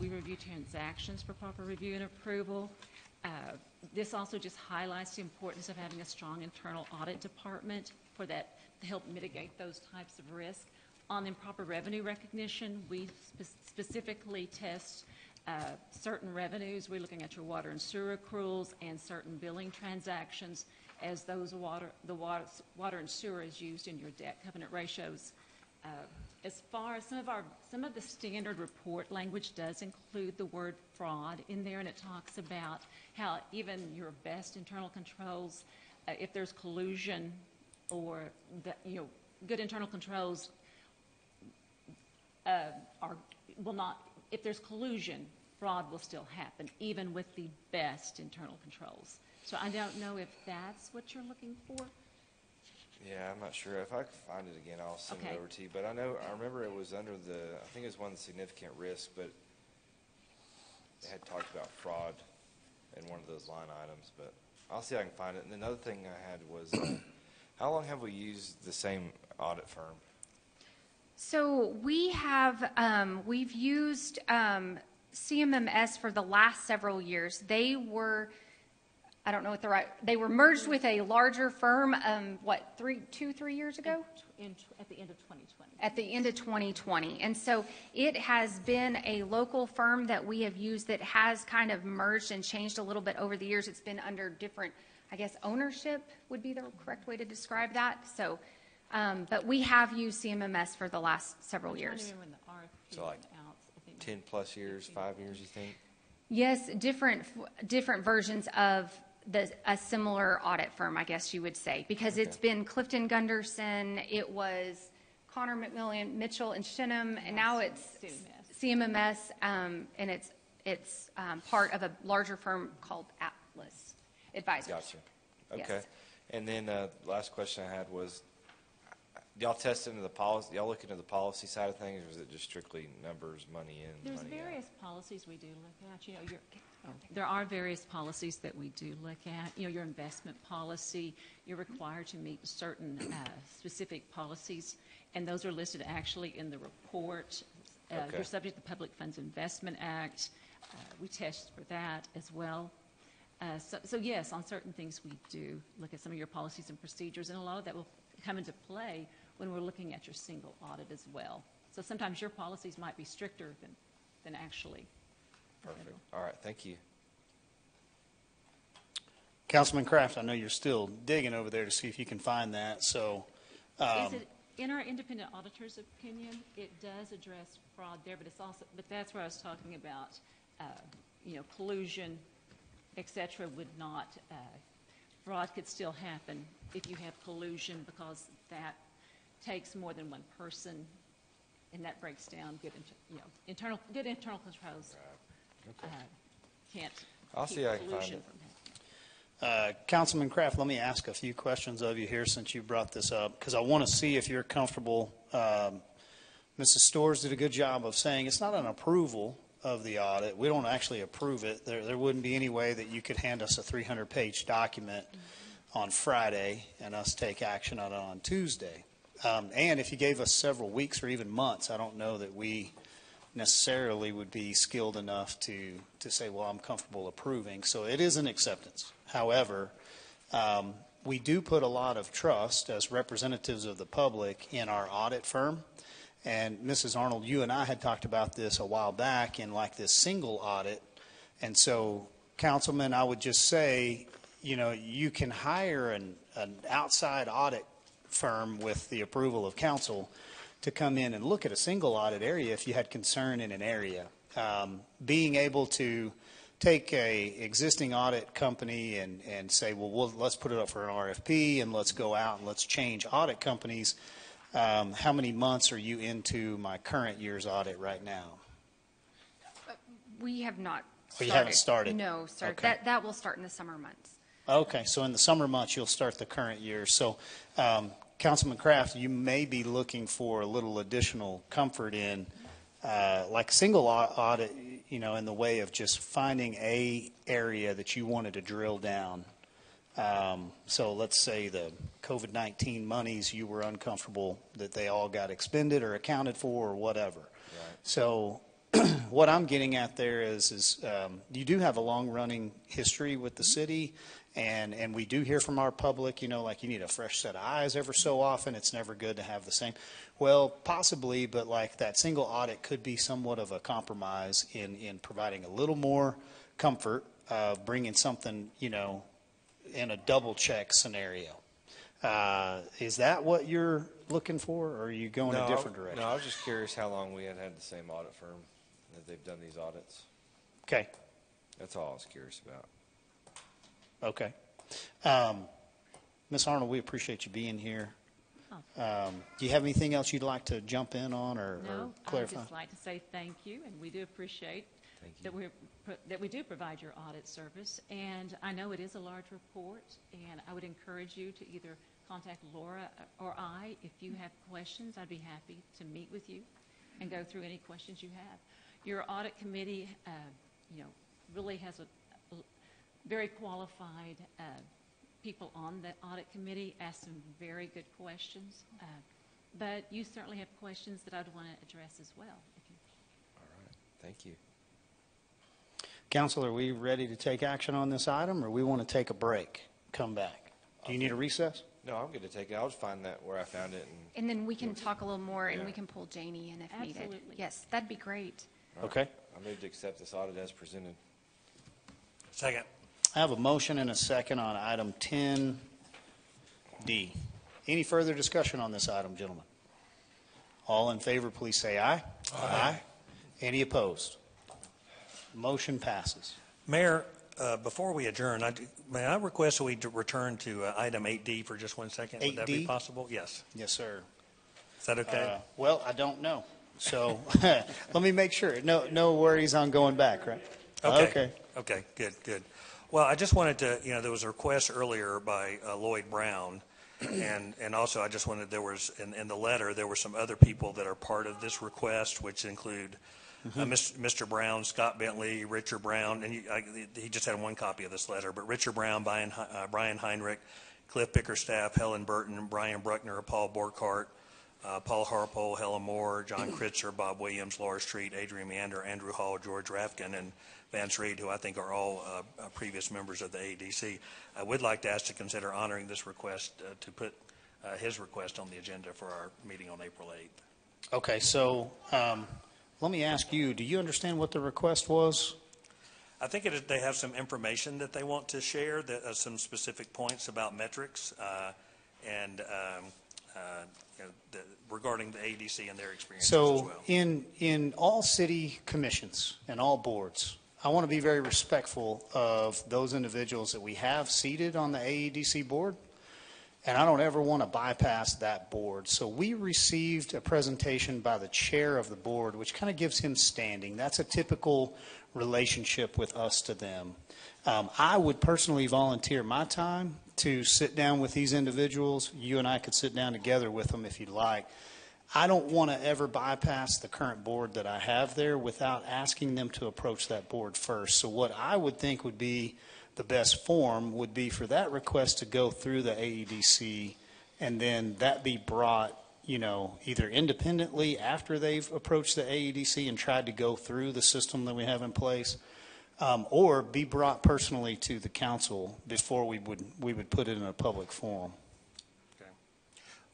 We review transactions for proper review and approval. This also just highlights the importance of having a strong internal audit department for that to help mitigate those types of risk. On improper revenue recognition, we specifically test certain revenues. We're looking at your water and sewer accruals and certain billing transactions as the water and sewer is used in your debt covenant ratios. As far as some of the standard report language does include the word fraud in there, and it talks about how even your best internal controls, if there's collusion or good internal controls will not. If there's collusion, fraud will still happen, even with the best internal controls. So I don't know if that's what you're looking for. Yeah, I'm not sure. If I can find it again, I'll send it over to you. But I remember it was under I think it was one of the significant risks, but it had talked about fraud in one of those line items. But I'll see if I can find it. And another thing I had was, how long have we used the same audit firm? So we have, we've used CMMS for the last several years. They were, I don't know what they were merged with a larger firm, 3 years ago? At the end of 2020. At the end of 2020. And so it has been a local firm that we have used that has kind of merged and changed a little bit over the years. It's been under different, I guess, ownership would be the correct way to describe that. So, but we have used CMMS for the last several years. So like 10 plus years, 5 years, you think? Yes, different versions of a similar audit firm, I guess you would say, because it's been Clifton Gunderson, it was Connor McMillan, Mitchell and Shinham, and now it's CMMS, and it's part of a larger firm called Atlas Advisors. Gotcha. Okay. Yes. And then last question I had was, y'all test into the policy? Y'all look into the policy side of things, or is it just strictly numbers, money in, There's money various policies we do look at. There are various policies that we do look at. Your investment policy, you're required to meet certain specific policies, and those are listed actually in the report. You're subject to the Public Funds Investment Act. We test for that as well. So yes, on certain things we do look at some of your policies and procedures, and a lot of that will come into play when we're looking at your single audit as well. So sometimes your policies might be stricter than actually. Perfect. All right, thank you. Councilman Kraft, I know you're still digging over there to see if you can find that, so. Is it in our independent auditor's opinion? It does address fraud there, but it's also, but that's where I was talking about, collusion, et cetera, would not, fraud could still happen if you have collusion, because that takes more than one person, and that breaks down good, internal controls. Okay. Can't I'll keep see how I can find collusion it. from happening. Councilman Kraft, let me ask a few questions of you here since you brought this up, because I want to see if you're comfortable. Mrs. Storrs did a good job of saying it's not an approval of the audit. We don't actually approve it. There wouldn't be any way that you could hand us a 300-page document on Friday and us take action on it on Tuesday. And if you gave us several weeks or even months, I don't know that we necessarily would be skilled enough to say, well, I'm comfortable approving. So it is an acceptance. However, we do put a lot of trust as representatives of the public in our audit firm. And Mrs. Arnold, you and I had talked about this a while back in like this single audit. And so, Councilman, I would just say, you can hire an outside audit firm with the approval of council to come in and look at a single audit area if you had concern in an area. Being able to take a existing audit company and say, well, let's put it up for an RFP and let's go out and let's change audit companies. How many months are you into my current year's audit right now? We have not started. Oh, you haven't started? No, sir. Okay. That will start in the summer months. Okay, so in the summer months, you'll start the current year. So, Councilman Kraft, you may be looking for a little additional comfort in, like a single audit, in the way of just finding a area that you wanted to drill down. So let's say the COVID-19 monies, you were uncomfortable that they all got expended or accounted for or whatever. Right. So what I'm getting at there is you do have a long-running history with the city, and we do hear from our public, like you need a fresh set of eyes ever so often. It's never good to have the same. Well, possibly, but like that single audit could be somewhat of a compromise in providing a little more comfort, bringing something, in a double check scenario. Is that what you're looking for, or are you going a different direction? No, I was just curious how long we had the same audit firm that they've done these audits. Okay. That's all I was curious about. Okay. Ms. Arnold, we appreciate you being here. Do you have anything else you'd like to jump in on or clarify? I'd just like to say thank you, and we do appreciate that we do provide your audit service. And I know it is a large report, and I would encourage you to either contact Laura or I. If you have questions, I'd be happy to meet with you and go through any questions you have. Your audit committee, really has a very qualified people on the audit committee, ask some very good questions. But you certainly have questions that I'd want to address as well. All right. Thank you. Council, are we ready to take action on this item, or we want to take a break, come back? Do you need a recess? No, I'm good to take it. I'll just find that where I found it. And then we can talk a little more, and we can pull Janie in if needed. Absolutely. Yes, that'd be great. Okay. I move to accept this audit as presented. Second. I have a motion and a second on item 10D. Any further discussion on this item, gentlemen? All in favor, please say aye. Aye. Any opposed? Motion passes. Mayor, before we adjourn, may I request that we return to item 8D for just 1 second? Would that be 8D? possible? Yes. Yes, sir. Is that okay? Well, I don't know. So let me make sure. No worries on going back, right? Okay. Okay, good. Well, I just wanted to, there was a request earlier by Lloyd Brown, and also I just wanted, there was, in the letter, there were some other people that are part of this request, which include Mr. Brown, Scott Bentley, Richard Brown, and he just had one copy of this letter, but Richard Brown, Brian Heinrich, Cliff Bickerstaff, Helen Burton, Brian Bruckner, Paul Borkart, Paul Harpole, Helen Moore, John Kritzer, Bob Williams, Laura Street, Adrian Meander, Andrew Hall, George Rafkin, and Vance Reed, who I think are all previous members of the AEDC. I would like to ask to consider honoring this request to put his request on the agenda for our meeting on April 8th. Okay, so let me ask you, do you understand what the request was? I think they have some information that they want to share, that, some specific points about metrics and regarding the AEDC and their experiences as well. So in all city commissions and all boards, I want to be very respectful of those individuals that we have seated on the AEDC board, and I don't ever want to bypass that board. So we received a presentation by the chair of the board, which kind of gives him standing. That's a typical relationship with us to them. I would personally volunteer my time to sit down with these individuals. You and I could sit down together with them if you'd like. I don't want to ever bypass the current board that I have there without asking them to approach that board first. So what I would think would be the best form would be for that request to go through the AEDC, and then that be brought, you know, either independently after they've approached the AEDC and tried to go through the system that we have in place, or be brought personally to the council before we would put it in a public forum.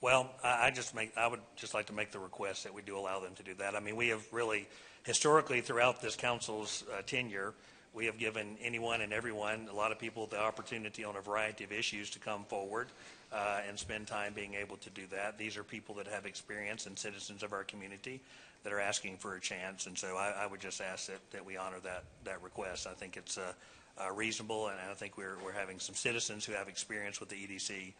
Well, I would just like to make the request that we do allow them to do that. I mean, we have really, historically, throughout this council's tenure, we have given anyone and everyone, a lot of people, the opportunity on a variety of issues to come forward and spend time being able to do that. These are people that have experience and citizens of our community that are asking for a chance, and so I would just ask that we honor that request. I think it's reasonable, and I think we're having some citizens who have experience with the EDC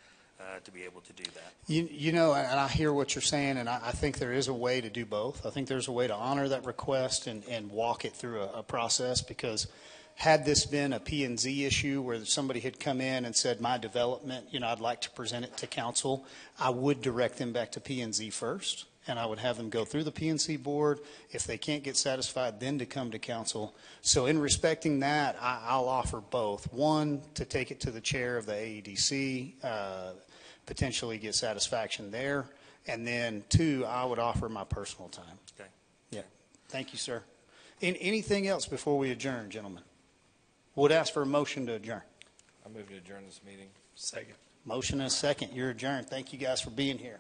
to be able to do that. You know, and I hear what you're saying, and I think there is a way to do both. I think there's a way to honor that request and walk it through a process, because had this been a P&Z issue where somebody had come in and said, my development, you know, I'd like to present it to council, I would direct them back to P&Z first, and I would have them go through the P&Z board. If they can't get satisfied, then to come to council. So in respecting that, I'll offer both. One, to take it to the chair of the AEDC, potentially get satisfaction there. And then two, I would offer my personal time. Okay. Yeah. Thank you, sir. Anything else before we adjourn, gentlemen? Would ask for a motion to adjourn. I move to adjourn this meeting. Second. Motion and a second. You're adjourned. Thank you guys for being here.